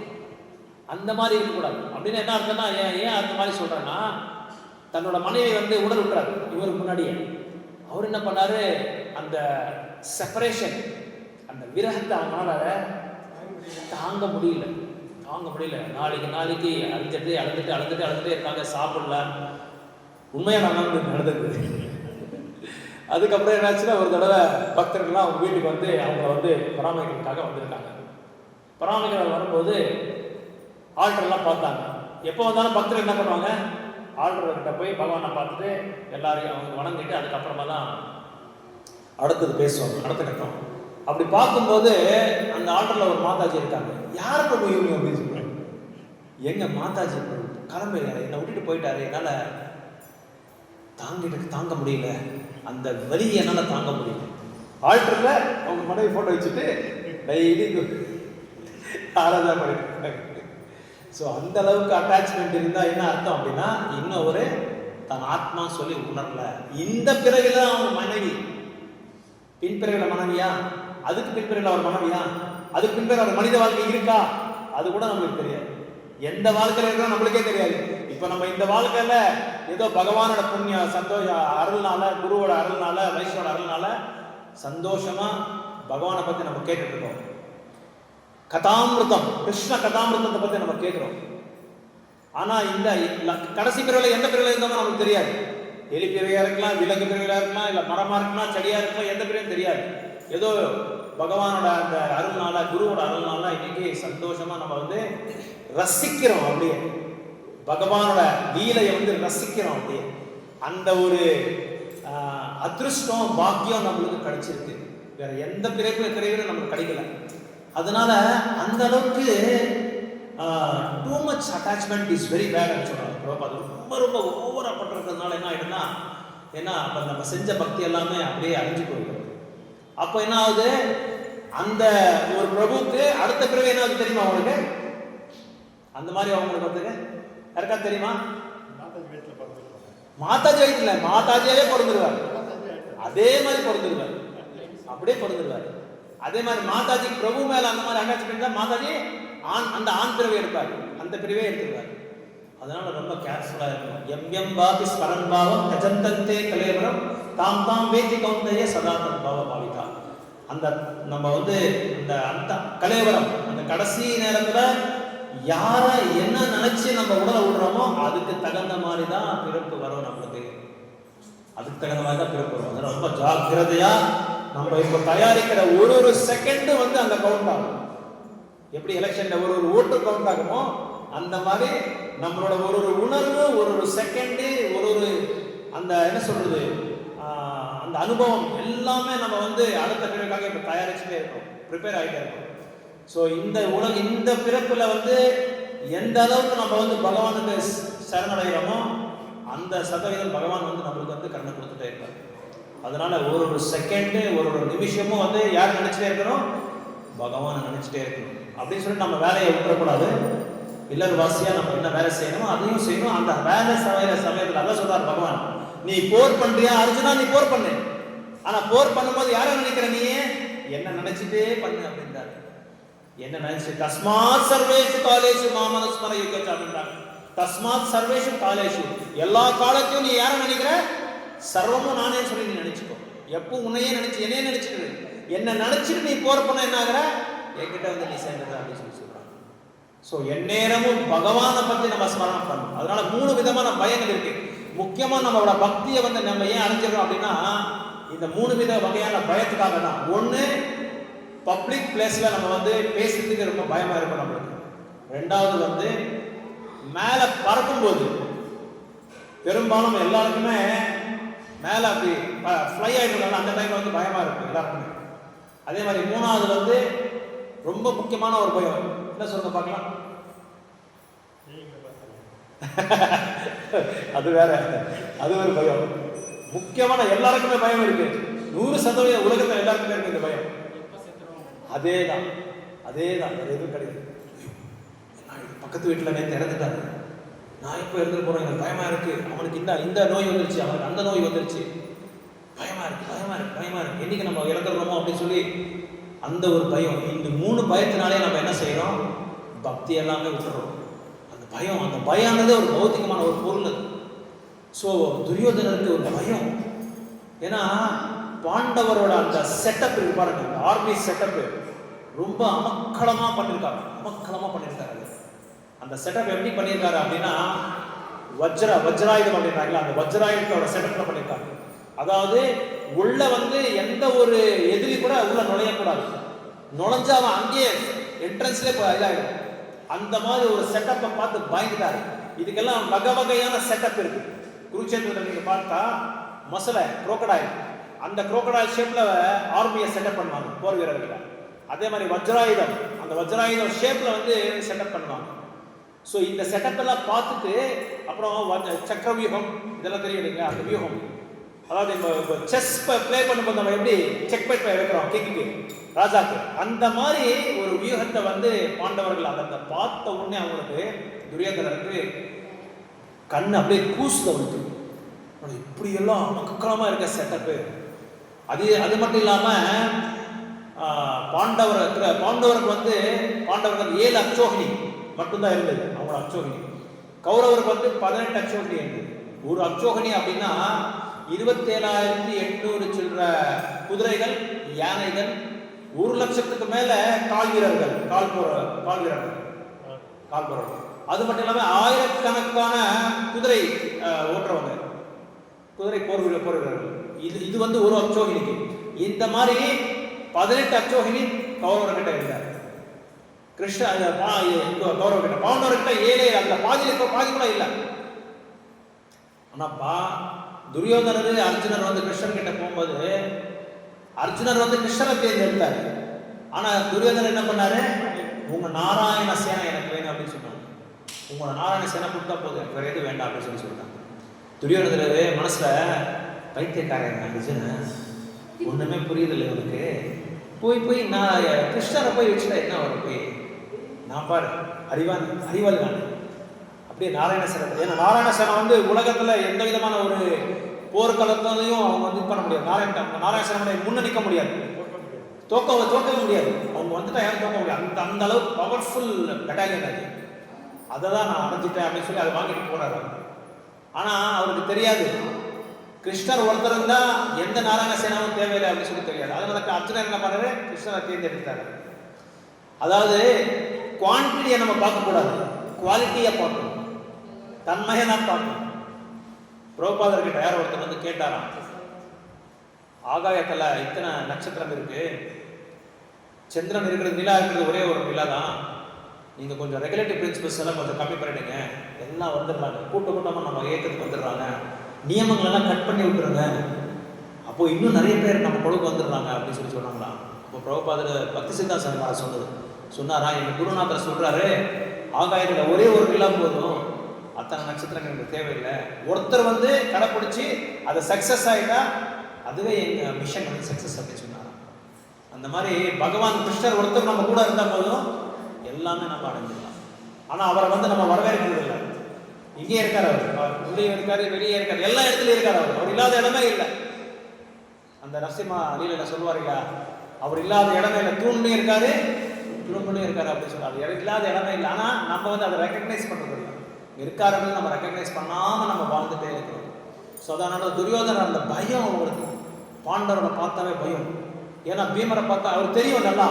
அந்த மாதிரி இருக்கக்கூடாது. அப்படின்னு என்ன அர்த்தம்னா, ஏன் அந்த மாதிரி சொல்றேன்னா, தன்னோட மனைவி வந்து உடல் விட்டுறாரு இவருக்கு முன்னாடியே. அவர் என்ன பண்ணாரு, அந்த செப்பரேஷன், அந்த விரகத்தை அவங்களால தாங்க முடியல. நாளைக்கு அழுதுட்டே இருக்காங்க, சாப்பிடல. உண்மையா நடந்தது. அதுக்கப்புறம் என்னாச்சுன்னா, ஒரு தடவை பக்தர்கள்லாம் அவங்க வீட்டுக்கு வந்து அவங்கள வந்து பராமரிக்கிறதுக்காக வந்திருக்காங்க. பராமரிக்கிறது வரும்போது ஆல்டர்லாம் பார்த்தாங்க. எப்போ வந்தாலும் பக்தர்கள் என்ன பண்ணுவாங்க, ஆல்டர்கிட்ட போய் பகவானை பார்த்துட்டு எல்லாரையும் அவங்க வணங்கிட்டு அதுக்கப்புறமா தான் அடுத்தது பேசுவாங்க, அடுத்த கட்டம். அப்படி பார்க்கும்போது அந்த ஆல்டரில் ஒரு மாதாஜி இருக்காங்க. யாரை போய் இவங்க அப்படின்னு சொல்றாங்க, எங்க மாதாஜி கிளம்பு, என்னை விட்டுட்டு போயிட்டாரு, என்னால் தாங்க முடியல, அந்த வலியை என்னால் தாங்க முடியல. ஆல்டரில் அவங்க மனைவி ஃபோட்டோ வச்சுட்டு டெய்லி ஆராதனை பண்ணிட்டு. ஸோ அந்த அளவுக்கு அட்டாச்மெண்ட் இருந்தால் என்ன அர்த்தம் அப்படின்னா, இன்னும் ஒரு தன் ஆத்மா சொல்லி உணரல. இந்த பிறகுல அவங்க மனைவி, பின்பிறகுல மனைவியா, அதுக்கு பின்பிறகுல அவர் மனைவியா, அதுக்கு பின்பிறகு அவர் மனித வாழ்க்கை இருக்கா, அது கூட நம்மளுக்கு தெரியாது. எந்த வாழ்க்கையில இருக்கா நம்மளுக்கே தெரியாது. இப்போ நம்ம இந்த வாழ்க்கையில ஏதோ பகவானோட புண்ணிய சந்தோஷ அருள்னால, குருவோட அருள்னால, வைஷ்ணவோட அருள்னால சந்தோஷமா பகவானை பத்தி நம்ம கேட்டுட்டு இருக்கோம். கதாமிருதம், கிருஷ்ண கதாமிருதத்தை பத்தி நம்ம கேட்கிறோம். ஆனா இந்த கடைசி பிறவில எந்த பிறவில இருந்தாலும் நமக்கு தெரியாது. எலி பிறவியா இருக்கலாம், விலங்கு பிறவியா இருக்கலாம், இல்ல மரமா இருக்கலாம், செடியா இருக்கலாம், எந்த பிறவியும் தெரியாது. ஏதோ பகவானோட அந்த அருள்னால, குருவோட அருள்னால இன்னைக்கு சந்தோஷமா நம்ம வந்து ரசிக்கிறோம். அப்படியே பகவானோட லீலையை வந்து ரசிக்கிறோம். அப்படியே அந்த ஒரு அதிருஷ்டம், பாக்கியம் நம்மளுக்கு கிடைச்சிருக்கு. வேற எந்த பிறவிலும் நமக்கு கிடைக்கல. அதனால அந்த அளவுக்கு too much attachment is very bad சொல்றாங்க. அது ரொம்ப ரொம்ப ஓவரா பண்றதுனால என்ன ஆயிடுன்னா, ஏன்னா அப்ப நம்ம செஞ்ச பக்தி எல்லாமே அப்படியே அழிஞ்சு போயிடும். அப்போ என்ன ஆகுது, அந்த ஒரு பிரபுக்கு அடுத்த பிறகு என்ன ஆகுது தெரியுமா அவங்களுக்கு? அந்த மாதிரி அவங்களுக்கு வந்து யாருக்கா தெரியுமா? மாதாஜி வயிற்றுல மாதாஜியாவே பிறந்துருவார். அதே மாதிரி பிறந்துருவார், அப்படியே பிறந்துருவார். அதே மாதிரி மாதாஜி பிரபு மேல அந்த மாதிரி அட்டாச்மெண்ட் தான் மாதாஜி அந்த ஆண் பிறவை எடுப்பார், அந்த பிறவே எடுத்துருவார். அதனால ரொம்ப கேர்ஃபுல்லா இருக்கணும். எம் பாபி ஸ்மரன்பாவம் கஜந்தந்தே கலேவரம் தாம் தாம் வேதி கௌந்தைய சதாதன் பாவ பாவிதா. அந்த நம்ம வந்து அந்த கலேவரம், அந்த கடைசி நேரத்துல யார என்ன நினைச்சு நம்ம உடலை விடுறோமோ அதுக்கு தகுந்த மாதிரி தான் பிறப்பு வரும். நம்மளுக்கு அதுக்கு தகுந்த மாதிரி தான் பிறப்பு வரும். அதனால ரொம்ப ஜாக்கிரதையா நம்ம இப்ப தயாரிக்கிற ஒரு செகண்ட் வந்து அந்த கவுண்ட் ஆகும். எப்படி எலெக்ஷன்ல ஒரு ஓட்டு கவுண்ட் ஆகுமோ அந்த மாதிரி நம்மளோட ஒரு உணர்வு, ஒரு செகண்ட், ஒரு அந்த என்ன சொல்றது, அந்த அனுபவம் எல்லாமே நம்ம வந்து அடுத்த பிறகுக்காக இப்ப தயாரிச்சுட்டே இருக்கோம், ப்ரிப்பேர் ஆகிட்டே இருக்கோம். ஸோ இந்த பிறப்புல வந்து எந்த அளவுக்கு நம்ம வந்து பகவானுக்கு சரணடைகிறோமோ அந்த சதவீதம் பகவான் வந்து நம்மளுக்கு வந்து கண்ணை கொடுத்துட்டே இருப்பார். அதனால ஒரு செகண்ட், ஒரு நிமிஷமும் வந்து யார் நினைச்சிட்டே இருக்கணும், பகவான் நினைச்சிட்டே இருக்கணும். அப்படின்னு சொல்லி நம்ம வேலையை விட்டுறக்கூடாது. இல்லறவாசியா நம்ம என்ன வேலை செய்யணுமோ அதையும் செய்யணும். அந்த வேலை சமயத்தில் அதான் சொல்றார் பகவான், நீ போர் பண்றியா அர்ஜுனா, நீ போர் பண்ணு. ஆனா போர் பண்ணும்போது யாரை நினைக்கிற, நீ என்ன நினைச்சிட்டே பண்ணு அப்படின்றாரு. என்ன நினைச்சு தஸ்மாத் சர்வேஷு காலேஷு மாமனுஸ்மர யுகச்ச அப்படின்றாங்க. தஸ்மாத் சர்வேஷு காலேஷு, எல்லா காலத்தையும் நீ யாரை நினைக்கிற? சர்வமும் நானே சொல்லி நீ நினைச்சுக்கோ. எப்போ உன்னையே நினைச்சு என்னையே நினைச்சுக்கிடு. என்ன நினைச்சிட்டு நீ போறப்பன என்ன ஆகிற? என்கிட்ட வந்து நீ சேர்ந்தது அப்படின்னு சொல்லி சொல்றாங்க. ஸோ எந்நேரமும் பகவானை பற்றி நம்ம ஸ்மரணம் பண்ணணும். அதனால 3 விதமான பயங்கள் இருக்கு. முக்கியமாக நம்மளோட பக்தியை வந்து நம்ம ஏன் அடைஞ்சிடறோம் அப்படின்னா இந்த 3 வித வகையான பயத்துக்காக தான். ஒன்று, பப்ளிக் பிளேஸில் நம்ம வந்து பேசுறதுக்கு ரொம்ப பயமா இருக்கும் நம்மளுக்கு. ரெண்டாவது வந்து மேலே பறக்கும்போது பெரும்பாலும் எல்லாருக்குமே மேலே அப்படி ஃப்ளை ஆகிடுறாங்க, அந்த டைம் வந்து பயமா இருக்கும் எல்லாருக்குமே. அதே மாதிரி 3வது வந்து ரொம்ப முக்கியமான ஒரு பயம். என்ன சொல்லுங்க பார்க்கலாம்? அது வேற, அது ஒரு பயம். முக்கியமான எல்லாருக்குமே பயம் இருக்கு. 100% உலகத்தில் எல்லாருக்குமே இருக்கு இந்த பயம். அதேதான் வேற எதுவும் கிடையாது. பக்கத்து வீட்டில் நேற்று இறந்துட்டாரு, நான் இப்போ இறந்து போறேன், எனக்கு பயமா இருக்கு. அவனுக்கு இந்த நோய் வந்துருச்சு, அவனுக்கு அந்த நோய் வந்துருச்சு, பயமா இருக்கு. என்னைக்கு நம்ம இறந்துடுறோமோ அப்படின்னு சொல்லி அந்த ஒரு பயம். இந்த 3 பயத்தினாலே நம்ம என்ன செய்யறோம்? பக்தி எல்லாமே விட்டுறோம். அந்த பயம்ன்றது ஒரு பௌத்திகமான ஒரு பொருள். ஸோ துரியோதனருக்கு ஒரு பயம். ஏன்னா பாண்டவரோட அந்த செட்டப் இருக்கு பாருங்க, அந்த ஆர்மி செட்டப் ரொம்ப அமக்களமா பண்ணியிருக்காரு. அந்த செட்டப் எப்படி பண்ணியிருக்காரு அப்படின்னா வஜ்ராயுதம் அப்படின்றாங்களா, அந்த வஜ்ராயுதத்தோட செட்டப்ல பண்ணியிருக்காரு. அதாவது உள்ள வந்து எந்த ஒரு எதிரி கூட உள்ள நுழையக்கூடாது. நுழைஞ்சா அவன் அங்கேயே என்ட்ரன்ஸ்லேயே இதாகிடும். அந்த மாதிரி ஒரு செட்டப்பை பார்த்து பயந்துட்டாரு. இதுக்கெல்லாம் வகையான செட்டப் இருக்கு. குருட்சேத்திரத்தில் நீங்க பார்த்தா மசலை குரோக்கடாயில், அந்த குரோக்கடாயில் ஷேப்ல ஆர்மியை செட்டப் பண்ணுவாங்க போர் வீரர்களை. அதே மாதிரி வஜ்ராயுதம், அந்த வஜ்ராயுதம் ஷேப்ல வந்து செட்டப் பண்ணுவாங்க. ஸோ இந்த செட்டப் எல்லாம் பார்த்துட்டு அப்புறம் சக்கர வியூகம் இதெல்லாம் தெரியும் இல்லைங்களா, அந்த வியூகம். அதாவது இப்போ செஸ் பிளே பண்ணும்போது நம்ம எப்படி செக் பேட் வைக்கிறோம் கிங்குக்கு, ராஜாக்கு, அந்த மாதிரி ஒரு வியூகத்தை வந்து பாண்டவர்கள் அதை பார்த்த உடனே அவங்களுக்கு துரியோதனருக்கு கண் அப்படியே கூசுது. அவனுக்கு இப்படி எல்லாம் மக்களமா இருக்க செட்டப்பு. அது மட்டும் இல்லாம பாண்டவருக்கு வந்து பாண்டவர்கள் 7 அச்சோகினி மட்டும்தான் இருந்தது, அவங்களோட அச்சோகினி. கௌரவருக்கு வந்து 18 அச்சோகினி இருந்தது. ஒரு அச்சோகினி அப்படின்னா 27,800 சில்லற குதிரைகள், யானைகள், 1,00,000க்கு மேல கால் வீரர்கள். அது மட்டும் இல்லாம ஆயிரக்கணக்கான குதிரை ஓட்டுறவங்க, குதிரை போர் வீரர்கள். இது வந்து ஒரு அச்சோகினிக்கு. இந்த மாதிரி 18 அச்சோகினி கௌரவர்கிட்ட இருந்தார். கௌரவர்கிட்ட பாண்டவர்கிட்ட 7, அந்த பாதி கூட இல்லை. ஆனாப்பா துரியோதனர் அர்ஜுனர் வந்து கிருஷ்ணன் கிட்ட போகும்போது அர்ஜுனர் வந்து கிருஷ்ணனை தேர்ந்தெடுத்தாரு. ஆனா துரியோதனர் என்ன பண்ணாரு? உங்க நாராயண சேனை எனக்கு வேணும் அப்படின்னு சொன்னாங்க. உங்களோட நாராயண சேனை கொடுத்தா போதும், வேற எதுவும் வேண்டாம் அப்படின்னு சொல்லிட்டாங்க. துரியோதனர் மனசுல பைத்தியக்காரன் அர்ஜுனன், ஒண்ணுமே புரியுதில்லை இவனுக்கு, போய் நான் கிருஷ்ணரை போய் வச்சுட்டா என்ன வரும்? போய் நான் பாரு அறிவாளி நான் அப்படியே நாராயண சேனை. ஏன்னா நாராயண சேனை வந்து உலகத்துல எந்த விதமான ஒரு போர்க்களத்திலையும் அவங்க வந்து பண்ண முடியாது. நாராயண சேனை முன்ன நிற்க முடியாது, தோக்கவே முடியாது. அவங்க வந்துட்டா யாரும் தோக்க முடியாது. அந்த அளவுக்கு பவர்ஃபுல் பெட்டாலியன் அது. அதை தான் நான் அடைஞ்சிட்டேன் அப்படின்னு சொல்லி அதை வாங்கிட்டு போறாரு. ஆனா அவருக்கு தெரியாது கிருஷ்ணர் ஒருத்தர் இருந்தா எந்த நாராயண சேனாவும் தேவையில்லை அப்படின்னு சொல்லி தெரியாது. அதனால அர்ஜுனர் என்ன பண்ணாரு? கிருஷ்ணரை தேர்ந்தெடுத்தாரு. அதாவது குவான்டிட்டியை நம்ம பார்க்கக்கூடாது, குவாலிட்டியை பார்க்கணும், தன்மையை தான் பார்க்கணும். பிரபுபாதர்கிட்ட யார் ஒருத்தர் வந்து கேட்டாராம், ஆகாயத்தில் இத்தனை நட்சத்திரம் இருக்கு, சந்திரன் இருக்கிறது, நிலா இருக்கிறது ஒரே ஒரு நிலா தான், நீங்க கொஞ்சம் ரெகுலேட்டிவ் பிரின்சிபல்ஸ் எல்லாம் கொஞ்சம் கம்மி பண்ணிடுங்க, எல்லாம் வந்துடுறாங்க, கூட்டமாக நம்ம இயக்கத்துக்கு வந்துடுறாங்க, நியமங்கள் எல்லாம் கட் பண்ணி விட்டுருங்க, அப்போ இன்னும் நிறைய பேர் நம்ம கொழுக்கு வந்துடுறாங்க அப்படின்னு சொல்லி சொன்னாங்களா. அப்போ பிரபுபாதர் பக்தி சித்தாந்த சொன்னாரா, எங்க குருநாதர் சொல்றாரு, ஆகாயத்தில் ஒரே ஒரு நிலா போதும், அத்தனை நட்சத்திரங்கள் எனக்கு தேவையில்லை, ஒருத்தர் வந்து கடைப்பிடிச்சு அதை சக்சஸ் ஆகிட்டா அதுவே எங்க மிஷன் வந்து சக்சஸ் அப்படின்னு சொன்னாராம். அந்த மாதிரி பகவான் கிருஷ்ணர் ஒருத்தர் நம்ம கூட இருந்தால் போதும் எல்லாமே நம்ம அடைஞ்சிடலாம். ஆனால் அவரை வந்து நம்ம வரவேற்கிறது இல்லை. இங்கே இருக்கார், அவர் உள்ளே இருக்காரு, வெளியே இருக்காரு, எல்லா இடத்துலையும் இருக்கார். அவர் இல்லாத இடமே இல்லை. அந்த நரசிம்மா லீலையில சொல்லுவாருங்களா, அவர் இல்லாத இடமே இல்லை, தூண்லையும் இருக்காரு, துரும்புலையும் இருக்காரு அப்படின்னு சொல்லுவாரு. இல்லாத இடமே இல்லை. ஆனால் நம்ம வந்து அதை ரெக்கக்னைஸ் பண்ணுறது இல்லை. இருக்காருன்னு நம்ம ரெக்கக்னைஸ் பண்ணாமல் நம்ம வாழ்ந்துட்டே இருக்கிறோம். ஸோ அதனால துரியோதனர் அந்த பயம் அவங்களுக்கு, பாண்டவரை பார்த்தாவே பயம். ஏன்னா பீமரை பார்த்தா அவருக்கு தெரியும் நல்லா,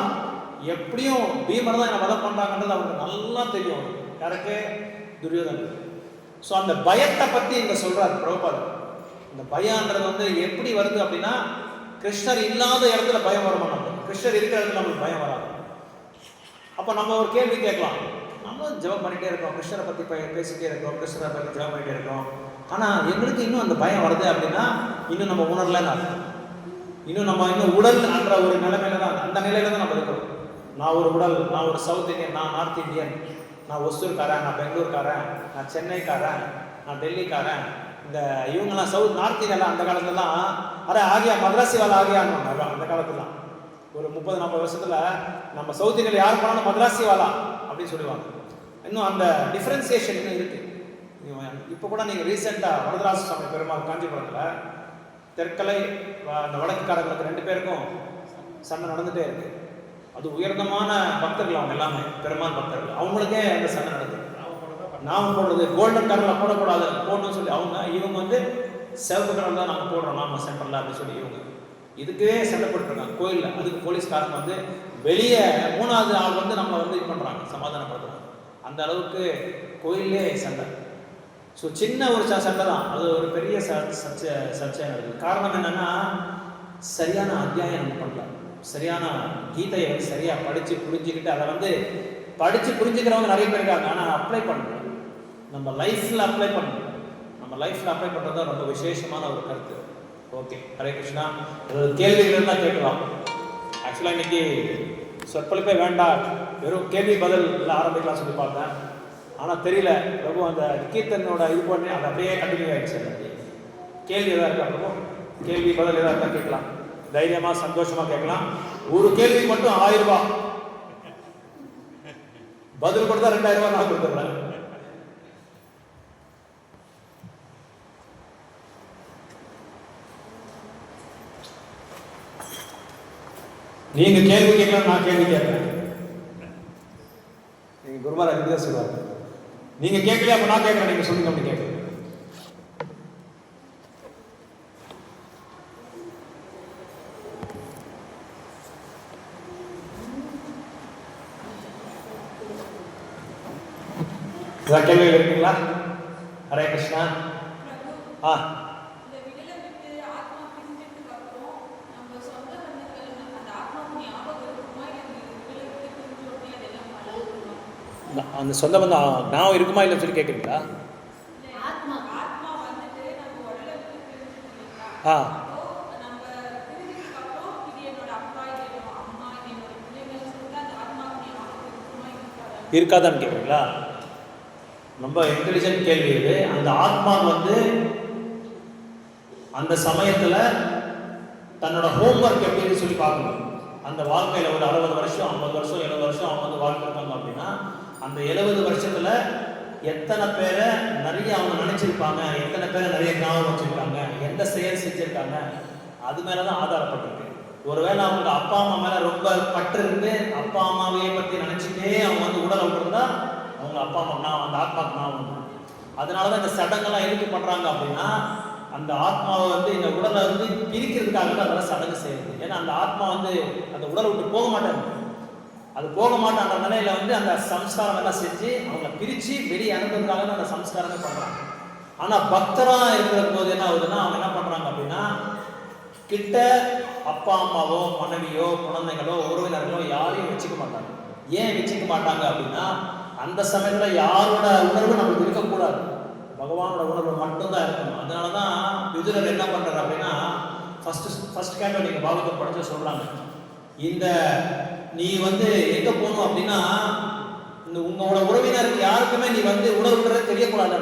எப்படியும் பீமரை தான் என்ன வதை பண்ணுறாங்கன்றது அவருக்கு நல்லா தெரியும். யாருக்கு? துரியோதனர். ஸோ அந்த பயத்தை பற்றி இங்கே சொல்கிறார் பிரபுபாதர். இந்த பயம்ன்றது வந்து எப்படி வருது அப்படின்னா, கிருஷ்ணர் இல்லாத இடத்துல பயம் வருமா? நம்ம கிருஷ்ணர் இருக்கிற இடத்துல நம்மளுக்கு பயம் வராது. அப்போ நம்ம ஒரு கேள்வி கேட்கலாம், நம்ம ஜெபம் பண்ணிகிட்டே இருக்கோம், கிருஷ்ணரை பற்றி பேசிகிட்டே இருக்கோம், கிருஷ்ணரை பற்றி ஜெபம் பண்ணிகிட்டே இருக்கோம், ஆனால் எங்களுக்கு இன்னும் அந்த பயம் வருது அப்படின்னா இன்னும் நம்ம உணரலன்னு அர்த்தம். இன்னும் நம்ம இன்னும் உடல் என்ற ஒரு நிலைமையில தான், அந்த நிலையில தான் நம்ம இருக்கிறோம். நான் ஒரு உடல், நான் ஒரு சவுத் இந்தியன், நான் நார்த் இந்தியன், நான் ஒசூர்காரன், நான் பெங்களூர்காரன், நான் சென்னைக்காரன், நான் டெல்லிக்காரன், இந்த இவங்கெல்லாம் சவுத் நார்த் இந்தியாவில் அந்த காலத்துலலாம் அரே ஆகியா மദ്രാசி வாழ ஆகியான்னு அந்த காலத்துலாம் ஒரு 30-40 வருஷத்துல நம்ம சவுத் இந்தியாவில் யார் போனாலும் மദ്രാசி வாழா அப்படின்னு சொல்லுவாங்க. இன்னும் அந்த டிஃப்ரென்சியேஷன் இன்னும் இருக்கு. இப்போ கூட நீங்கள் ரீசெண்டாக வரதராஜ சுவாமி பெருமாள் காஞ்சிபுரத்தில் தெற்கலை அந்த வடக்குக்காரங்களுக்கு 2 பேருக்கும் சண்டை நடந்துகிட்டே இருக்கு. அது உயர்ந்தமான பக்தர்கள், அவங்க எல்லாமே பெருமாள் பக்தர்கள், அவங்களுக்கே அந்த சண்டை நடக்குது. நாம போடுறது கோல்டன் கலரில் போடக்கூடாது, போடணும்னு சொல்லி இவங்க வந்து சிவப்பு கலர் தான் நாங்கள் போடுறோம் நாம சென்டரில் அப்படின்னு சொல்லி இவங்க இதுக்கே சண்டை போட்டுருக்காங்க கோயிலில். அதுக்கு போலீஸ்காரங்க வந்து வெளியே 3வது ஆள் வந்து நம்மளை வந்து இது பண்ணுறாங்க, சமாதானப்படுத்துறாங்க. அந்த அளவுக்கு கோயிலே சண்டை. ஸோ சின்ன ஒரு சண்டை தான், அது ஒரு பெரிய சர்ச்சையாக இருக்குது. காரணம் என்னென்னா, சரியான அத்தியாயம் நம்ம பண்ணல, சரியான கீதையை வந்து சரியாக படித்து புரிஞ்சுக்கிட்டு அதை வந்து படித்து புரிஞ்சுக்கிறவங்க நிறைய பேர் இருக்காங்க, ஆனால் அப்ளை பண்ணணும், நம்ம லைஃப்பில் அப்ளை பண்ணணும். நம்ம லைஃப்பில் அப்ளை பண்ணுறது தான் ரொம்ப விசேஷமான ஒரு கருத்து. ஓகே, ஹரே கிருஷ்ணா. கேள்விகள் தான் கேட்கலாம். ஆக்சுவலாக இன்னைக்கு சொற்பொழிப்பே வேண்டாம், வெறும் கேள்வி பதில் ஆரம்பிக்கலாம் சொல்லி பார்த்தேன். ஆனால் தெரியல பிரபு அந்த கீர்த்தனோட இது பண்ணி அது அப்படியே கண்டினியூ ஆகிடுச்சு. கேள்வி எதாவது இருக்கா பிரபு? கேள்வி பதில் எதாவது இருந்தால் கேட்கலாம், தைரியமாக சந்தோஷமாக கேட்கலாம். ஒரு கேள்வி மட்டும் 1000 ரூபாய், பதில் கொடுத்தா 2000 ரூபாய் நான் கொடுத்துட்றேன். நீங்க கேள்வி கேட்கலாம், நான் கேள்வி கேட்கிறேன். நீங்க குருமார் அதுதான் சொல்லுவாங்க, நீங்க கேட்கல அப்ப நான் கேட்கிறேன், நீங்க சொல்லுங்க அப்படி கேட்க. கேள்வி இருக்குங்களா? ஹரே கிருஷ்ணா. அந்த சொந்த பந்தம் நான் இருக்குமா இல்லைன்னு சொல்லி கேட்குறீங்களா? இருக்காதான்னு கேட்குறீங்களா? ரொம்ப இன்டெலிஜென்ட் கேள்வி இது. அந்த ஆத்மா வந்து அந்த சமயத்தில் தன்னோட ஹோம்ஒர்க் எப்படின்னு சொல்லி பார்க்கணும். அந்த வாழ்க்கையில் ஒரு 60 வருஷம் 50 வருஷம் 70 வருஷம் அவங்க வந்து வாழ்ந்துருக்காங்க அப்படின்னா அந்த 70 வருஷத்துல எத்தனை பேரை நிறைய அவங்க நினைச்சிருப்பாங்க, எத்தனை பேரை நிறைய ஞாபகம் வச்சிருக்காங்க, எந்த செயல் செஞ்சிருக்காங்க, அது மேலதான் ஆதாரப்பட்டிருக்கு. ஒருவேளை அவங்க அப்பா அம்மா மேல ரொம்ப பற்று இருந்து அப்பா அம்மாவையே பத்தி நினைச்சிட்டே அவங்க வந்து உடலை விட்டுருந்தா அவங்க அப்பா அம்மா அந்த ஆத்மாவுக்கு ஞாபகம். அதனாலதான் இந்த சடங்கெல்லாம் எதுக்கு பண்றாங்க அப்படின்னா, அந்த ஆத்மாவை வந்து இந்த உடலை வந்து பிரிக்கிறதுக்காக தான் அதெல்லாம் சடங்கு செய்யுது. ஏன்னா அந்த ஆத்மா வந்து அந்த உடலை விட்டு போக மாட்டாங்க, அது போக மாட்டான்ற நிலையில வந்து அந்த சம்ஸ்காரம் எல்லாம் செஞ்சு அவங்களை பிரிச்சு வெளியே அனுப்புறதுக்காக தான் அந்த சம்ஸ்காரமே பண்றாங்க. ஆனா பக்தரா இருக்கிற போது என்ன ஆகுதுன்னா, அவங்க என்ன பண்றாங்க அப்படின்னா, கிட்ட அப்பா அம்மாவோ மனைவியோ குழந்தைகளோ உறவினர்களோ யாரையும் வச்சுக்க மாட்டாங்க. ஏன் வச்சுக்க மாட்டாங்க அப்படின்னா, அந்த சமயத்துல யாரோட உணர்வு நமக்கு இருக்கக்கூடாது, பகவானோட உணர்வு மட்டும்தான் இருக்கணும். அதனாலதான் விதுரர் என்ன பண்றாரு அப்படின்னா, ஃபர்ஸ்ட் கேட்டோ நீங்க பாகவத படிச்சு சொல்றாங்க, இந்த நீ வந்து எங்க போகணும் அப்படின்னா, இந்த உங்களோட உறவினருக்கு யாருக்குமே நீ வந்து உடல் விடுறது தெரியக்கூடாது,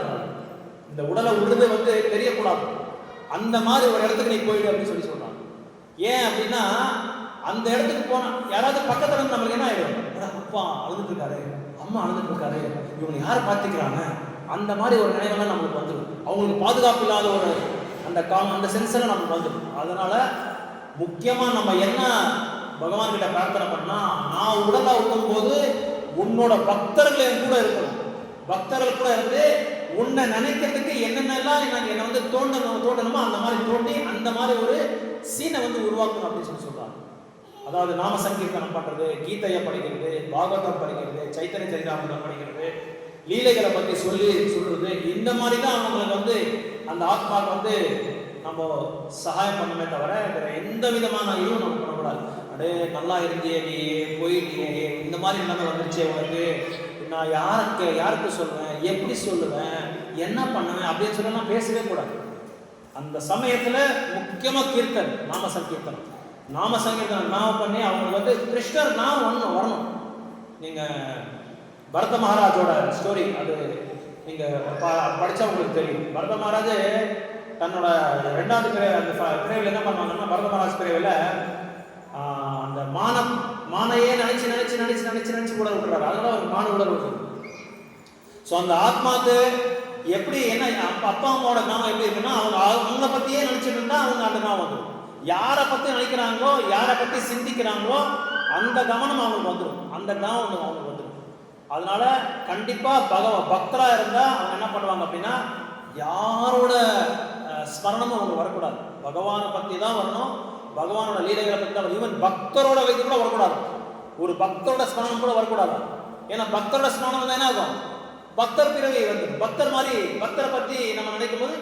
இந்த உடலை விடுறது வந்து தெரியக்கூடாது, அந்த மாதிரி ஒரு இடத்துக்கு நீ போயிடு அப்படின்னு சொல்லி சொல்றாங்க. ஏன் அப்படின்னா, அந்த இடத்துக்கு போனா யாராவது பக்கத்துல வந்து நம்மளுக்கு என்ன ஆயிடும், அப்பா அழுதுட்டு இருக்காரு, அம்மா அழுதுட்டு இருக்காரு, இவங்க யார் பார்த்துக்கிறாங்க, அந்த மாதிரி ஒரு நினைவெல்லாம் நம்மளுக்கு வந்துடும். அவங்களுக்கு பாதுகாப்பு இல்லாத ஒரு அந்த சென்ஸ் எல்லாம் நம்மளுக்கு வந்துடும். அதனால முக்கியமா நம்ம என்ன பகவான் கிட்ட பிரார்த்தனை பண்ணா, நான் உடலா இருக்கும் போது உன்னோட பக்தர்கள் என் கூட இருக்கணும், பக்தர்கள் கூட இருந்து உன்னை நினைக்கிறதுக்கு என்னென்னலாம் என்னை வந்து தோண்டணுமோ அந்த மாதிரி தோண்டி அந்த மாதிரி ஒரு சீனை வந்து உருவாக்கணும் அப்படின்னு சொல்றாங்க. அதாவது நாம சங்கீர்த்தனம் பண்றது, கீதையை படிக்கிறது, பாகவதம் படிக்கிறது, சைத்தன்ய சரிதாமிரம் படிக்கிறது, லீலைகளை பற்றி சொல்றது, இந்த மாதிரி தான் அவங்களுக்கு வந்து அந்த ஆத்மாவுக்கு வந்து நம்ம சகாயம் பண்ணமே தவிர வேற எந்த விதமான இதுவும் நம்ம பண்ணக்கூடாது. அடே நல்லா இருந்தியே நீ போயிட்டியே, இந்த மாதிரி நிலைமை வந்துருச்சே உனக்கு, நான் யாருக்கு சொல்லுவேன், எப்படி சொல்லுவேன், என்ன பண்ணுவேன் அப்படின்னு சொல்லி நான் பேசவே கூடாது. அந்த சமயத்துல முக்கியமா கீர்த்தன், நாம சங்கீர்த்தனம் நான் பண்ணி அவங்களுக்கு வந்து கிருஷ்ணர் நான் வரணும். நீங்க பரத மகாராஜோட ஸ்டோரி அது நீங்க படிச்சா உங்களுக்கு தெரியும். பரத மகாராஜ் தன்னோட 2வது பிறவில என்ன பண்ணுவாங்கன்னா, பரத மகாராஜ் பிறவில அந்த மானையே நினைச்சு உடல் விட்டுறாரு. அதனால ஒரு மான உடல் விட்டுறது. ஸோ அந்த ஆத்மாக்கு எப்படி என்ன அப்பா அம்மாவோட நாமம் எப்படி இருக்குன்னா, அவங்கள பத்தியே நினைச்சிட்டு இருந்தா அவங்க அந்த நாமம் வந்துடும். யாரை பத்தி நினைக்கிறாங்களோ, யாரை பத்தி சிந்திக்கிறாங்களோ அந்த கவனம் அவங்களுக்கு வந்துடும், அந்த நாமம் அவங்களுக்கு வந்துடும். அதனால கண்டிப்பா பக்தரா இருந்தா அவங்க என்ன பண்ணுவாங்க அப்படின்னா, யாரோட ஸ்மரணமும் அவங்க வரக்கூடாது, பகவானை பத்தி தான் வரணும், பகவானோட லீலைகளை பத்தி தான். ஈவன் பக்தரோட வைத்து கூட வரக்கூடாது, ஒரு பக்தரோட ஸ்மரணம் கூட வரக்கூடாது. ஏன்னா பக்தரோட ஸ்மரணம் வந்து என்ன ஆகும், பக்தர் பிறவி வந்து பக்தரை பத்தி நம்ம நினைக்கும் போது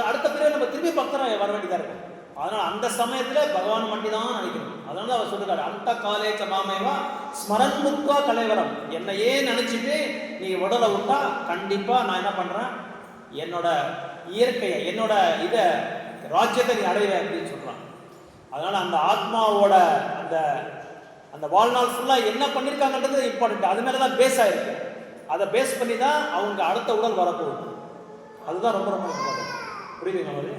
அடுத்த பிறகு நம்ம திரும்பி பக்தரை வர வேண்டியதா இருக்கும். அதனால அந்த சமயத்துல பகவான் மட்டும் தான் நினைக்கணும். அதனால அவர் சொல்றாரு, அந்த காலே சமாமேவா ஸ்மரன் முக்கா தலைவரம், என்னையே நினைச்சிட்டு நீ உடலை விட்டா கண்டிப்பா நான் என்ன பண்றேன், என்னோட இயற்கையை என்னோட ராஜ்யத்தை நீ அடைவேன் அப்படின்னு சொல்றான். அதனால அந்த ஆத்மாவோட அந்த வாழ்நாள் ஃபுல்லா என்ன பண்ணிருக்காங்கன்றது இம்பார்ட்டன்ட். அது மேலதான் பேஸ் ஆயிருக்கு. அதை பேஸ் பண்ணி தான் அவங்க அடுத்த உடல் வரப்போகுது. அதுதான் ரொம்ப ரொம்ப இம்பார்ட்டன்ட். புரியுதுங்களா?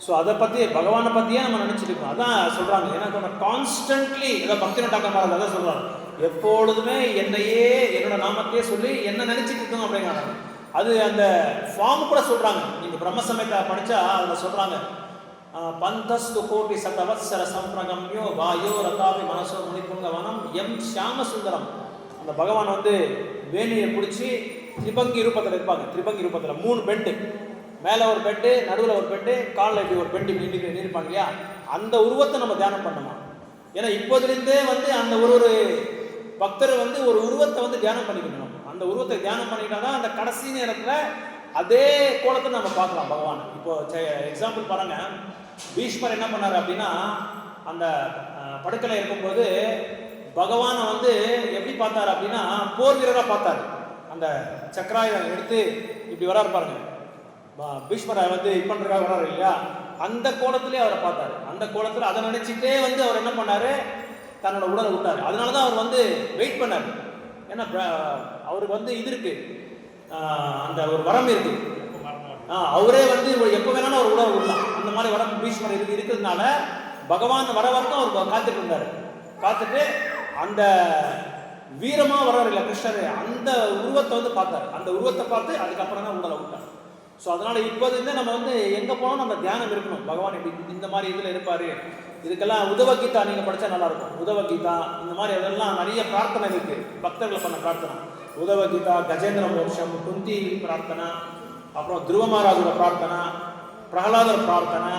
ஸோ அதை பற்றி பகவானை பற்றியே நம்ம நினச்சிட்டு இருக்கோம். அதான் சொல்கிறாங்க, ஏன்னா கான்ஸ்டன்ட்லி இதை பக்தின டாக்டர் மாதிரி அதான் சொல்கிறாங்க, எப்பொழுதுமே என்னையே என்னோட நாமத்தையே சொல்லி என்ன நினச்சிட்டு இருக்கணும் அப்படிங்கிறாங்க. அது அந்த ஃபார்ம் கூட சொல்கிறாங்க. நீங்கள் பிரம்ம சமயத்தை படித்தா அதில் சொல்கிறாங்க, பந்தஸ்து கோபி சதவத்சர சம்பிரகம்யோ வாயோ ரதாபி மனசோ முனிப்புங்க வனம் எம் ஷியாம சுந்தரம். அந்த பகவான் வந்து வேணியை பிடிச்சி திரிபங்கி ரூபத்தில் இருப்பாங்க. திரிபங்கி ரூபத்தில் 3 பெண்டு, மேலே ஒரு பெட்டு, நடுவில் ஒரு பெட்டு, காலில் இப்படி ஒரு பெண்டு நிற்பாங்க இல்லையா, அந்த உருவத்தை நம்ம தியானம் பண்ணணும். ஏன்னா இப்போதுலேருந்தே வந்து அந்த ஒரு பக்தர் வந்து ஒரு உருவத்தை வந்து தியானம் பண்ணிக்கணும். அந்த உருவத்தை தியானம் பண்ணிக்கிட்டாதான் அந்த கடைசி நேரத்தில் அதே கோலத்தை நம்ம பார்க்கலாம் பகவான். இப்போ எக்ஸாம்பிள் பாருங்க, பீஷ்மர் என்ன பண்ணார் அப்படின்னா, அந்த படுக்கலை இருக்கும்போது பகவானை வந்து எப்படி பார்த்தாரு அப்படின்னா, போர் வீரராக பார்த்தாரு. அந்த சக்கராயுதம் எடுத்து இப்படி வராரு பாருங்க, பீஷ்மரை வந்து பண்றதுக்காக வராரு இல்லையா, அந்த கோலத்திலே அவரை பார்த்தாரு. அந்த கோலத்தில் அதை நினைச்சிட்டே வந்து அவர் என்ன பண்ணாரு, தன்னோட உடலை விட்டாரு. அதனாலதான் அவர் வந்து வெயிட் பண்ணாரு. ஏன்னா அவருக்கு வந்து இது இருக்கு, அந்த ஒரு வரம் இருக்கு, அவரே வந்து எப்ப வேணாலும் அவர் உடல் விடலாம். அந்த மாதிரி வரம் பீஷ்மர் இருக்கிறதுனால பகவான் வர வரைக்கும் அவர் காத்துட்டு இருந்தாரு. காத்துட்டு அந்த வீரமா வர்றாரு இல்ல கிருஷ்ணர், அந்த உருவத்தை வந்து பார்த்தாரு. அந்த உருவத்தை பார்த்து அதுக்கப்புறம் தான் உடலை விட்டார். ஸோ அதனால இப்போது நம்ம வந்து எங்கே போனோம் நம்ம தியானம் இருக்கணும். பகவான் இப்படி இந்த மாதிரி இதில் இருப்பார். இதுக்கெல்லாம் உதவகீதா நீங்கள் படித்தா நல்லாயிருக்கும். உதவகீதா இந்த மாதிரி அதெல்லாம் நிறைய பிரார்த்தனை இருக்குது, பக்தர்கள் பண்ண பிரார்த்தனை. உதவகீதா, கஜேந்திர மோட்சம், குந்தி பிரார்த்தனை, அப்புறம் துருவ மகாராஜோட பிரார்த்தனை, பிரகலாதர் பிரார்த்தனை,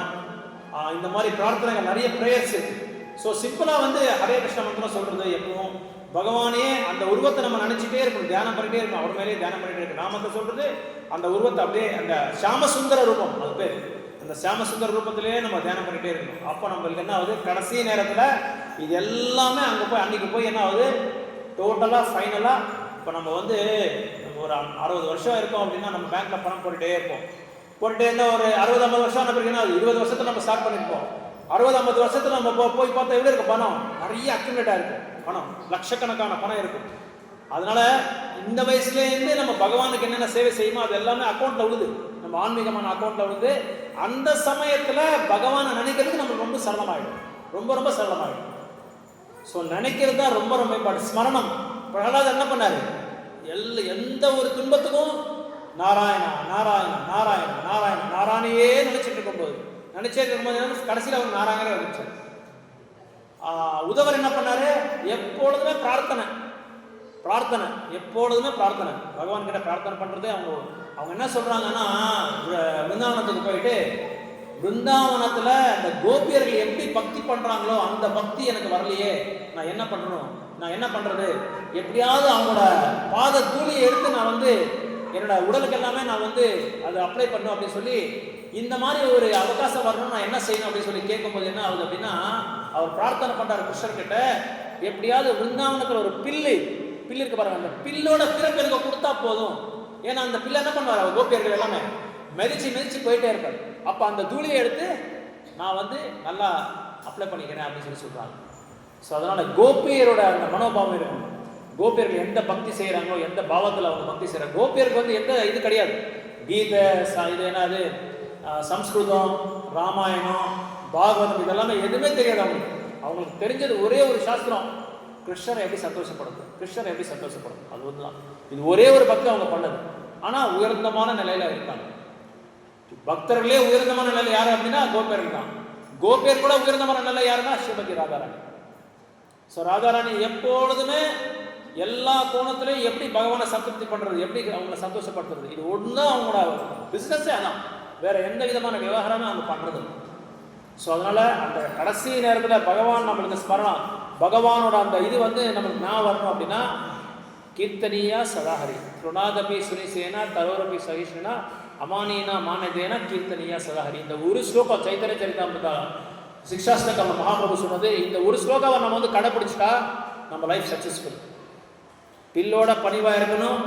இந்த மாதிரி பிரார்த்தனைகள் நிறைய ப்ரேயர்ஸ் இருக்குது. ஸோ சிம்பிளாக வந்து ஹரே கிருஷ்ண மந்திரம் சொல்கிறது எப்பவும் பகவானே அந்த உருவத்தை நம்ம நினச்சிட்டே இருக்கணும், தியானம் பண்ணிட்டே இருக்கணும், அவர் மேலேயே தியானம் பண்ணிட்டே இருக்கணும். நாமத்தை சொல்கிறது அந்த உருவத்தை அப்படியே அந்த சாமசுந்தர ரூபம், அது பேர், அந்த சாமசுந்தர ரூபத்திலேயே நம்ம தியானம் பண்ணிட்டே இருக்கணும். அப்போ நம்மளுக்கு என்ன ஆகுது, கடைசி நேரத்தில் இது எல்லாமே அங்கே போய் அன்றைக்கி போய் என்ன ஆகுது, டோட்டலாக ஃபைனலாக இப்போ நம்ம வந்து ஒரு 60 வருஷம் இருக்கோம் அப்படின்னா நம்ம பேங்க்கில் பணம் போட்டுகிட்டே இருப்போம். போட்டுகிட்டே இருந்தால் ஒரு 60-50 வருஷம் ஆன பிறகு என்ன ஆகுது, 20 வருஷத்தை நம்ம ஸ்டார்ட் பண்ணியிருப்போம். 60-50 வருஷத்துல நம்ம போய் பார்த்தா எப்படி இருக்கும், பணம் நிறைய அக்யூமுலேட் ஆகிருக்கும், பணம் லட்சக்கணக்கான பணம் இருக்கும். அதனால இந்த வயசுலேருந்து நம்ம பகவானுக்கு என்னென்ன சேவை செய்யுமோ அது எல்லாமே அக்கௌண்ட்ல விழுது, நம்ம ஆன்மீகமான அக்கௌண்ட்ல விழுது. அந்த சமயத்துல பகவானை நினைக்கிறதுக்கு நம்மளுக்கு ரொம்ப சரளமாயிடும், ரொம்ப ரொம்ப சரளமாயிடும். ஸோ நினைக்கிறது தான் ரொம்ப ரொம்ப இம்பார்ட்டன்ட். ஸ்மரணம். பிரகலாதர் என்ன பண்ணாரு, எந்த ஒரு துன்பத்துக்கும் நாராயணா நாராயணா நாராயணா நாராயணா நாராயணையே நினைச்சிட்டு இருக்கும்போது கடைசியில் அவர் நாராயணரே வந்துச்சார். உதவர் என்ன பண்ணாரு, எப்பொழுதுமே பிரார்த்தனை. பிரார்த்தனை, எப்பொழுதுமே பிரார்த்தனை. பகவான் கிட்ட பிரார்த்தனை பண்றதே அவங்க என்ன சொல்றாங்கன்னா, பிருந்தாவனத்துக்கு போயிட்டு பிருந்தாவனத்துல அந்த கோபியர்கள் எப்படி பக்தி பண்றாங்களோ அந்த பக்தி எனக்கு வரலையே, நான் என்ன பண்ணணும், நான் என்ன பண்றது, எப்படியாவது அவங்களோட பாத தூளியை எடுத்து நான் வந்து என்னோட உடலுக்கு எல்லாமே நான் வந்து அதை அப்ளை பண்ணும் அப்படின்னு சொல்லி, இந்த மாதிரி ஒரு அவகாசம் வரணும், நான் என்ன செய்யணும் அப்படின்னு சொல்லி கேட்கும்போது என்ன ஆகுது அப்படின்னா, அவர் பிரார்த்தனை பண்றாரு கிருஷ்ணர்கிட்ட, எப்படியாவது பிருந்தாவனத்துல ஒரு பில்லு இருக்கு பாருங்க, அந்த பில்லோட பிறப்பு எனக்கு கொடுத்தா போதும். ஏன்னா அந்த பிள்ளை என்ன பண்ணுவார், அவர் கோபியர்கள் எல்லாமே மிதிச்சு போயிட்டே இருப்பார். அப்ப அந்த தூளியை எடுத்து நான் வந்து நல்லா அப்ளை பண்ணிக்கிறேன் அப்படின்னு சொல்லி சொல்றாங்க. ஸோ அதனால கோபியரோட அந்த மனோபாவம் இருக்கும். கோபியர்கள் எந்த பக்தி செய்யறாங்களோ, எந்த பாவத்தில் அவங்க பக்தி செய்யறாங்க. கோபியருக்கு வந்து எந்த இது கிடையாது, கீதை இது என்னது சம்ஸ்கிருதம், ராமாயணம், பாகவதம் இதெல்லாமே எதுவுமே தெரியாது அவங்களுக்கு தெரிஞ்சது ஒரே ஒரு சாஸ்திரம், கிருஷ்ணரை எப்படி சந்தோஷப்படுத்தும், கிருஷ்ணரை எப்படி சந்தோஷப்படுத்தும், அது ஒன்றுதான். இது ஒரே ஒரு பக்தி அவங்க பண்ணது. ஆனா உயர்ந்தமான நிலையில இருக்காங்க. பக்தர்களே உயர்ந்தமான நிலை யாரு அப்படின்னா கோபியர்கள் தான். கோபியர் கூட உயர்ந்தமான நிலை யாருன்னா ஸ்ரீமதி ராதாராணி. ஸோ ராதாராணி எப்பொழுதுமே எல்லா கோணத்திலையும் எப்படி பகவானை சந்திருப்தி பண்றது, எப்படி அவங்களை சந்தோஷப்படுத்துறது, இது ஒன்றுதான் அவங்களோட பிசினஸே. அதான், வேற எந்த விதமான விவகாரமும் அவங்க பண்றது. ஸோ அதனால அந்த கடைசி நேரத்தில் பகவான் நம்மளுக்கு ஸ்மரணம், பகவானோட அந்த இது வந்து நம்மளுக்கு நான் வரணும் அப்படின்னா, கீர்த்தனியா சதாஹரி ருணாதபி சுனிசேனா தரோரபி சகிஷ்ணா அமானீனா மானதேனா கீர்த்தனியா சதாஹரி. இந்த ஒரு ஸ்லோகம் சைத்தன்ய சரிதாமிருதா சிக்ஷாஸ்தகம் மகாபிரபு சொன்னது. இந்த ஒரு ஸ்லோகாவை நம்ம வந்து கடைப்பிடிச்சிட்டா நம்ம லைஃப் சக்சஸ்ஃபுல். பில்லோட பணிவாக இருக்கணும்,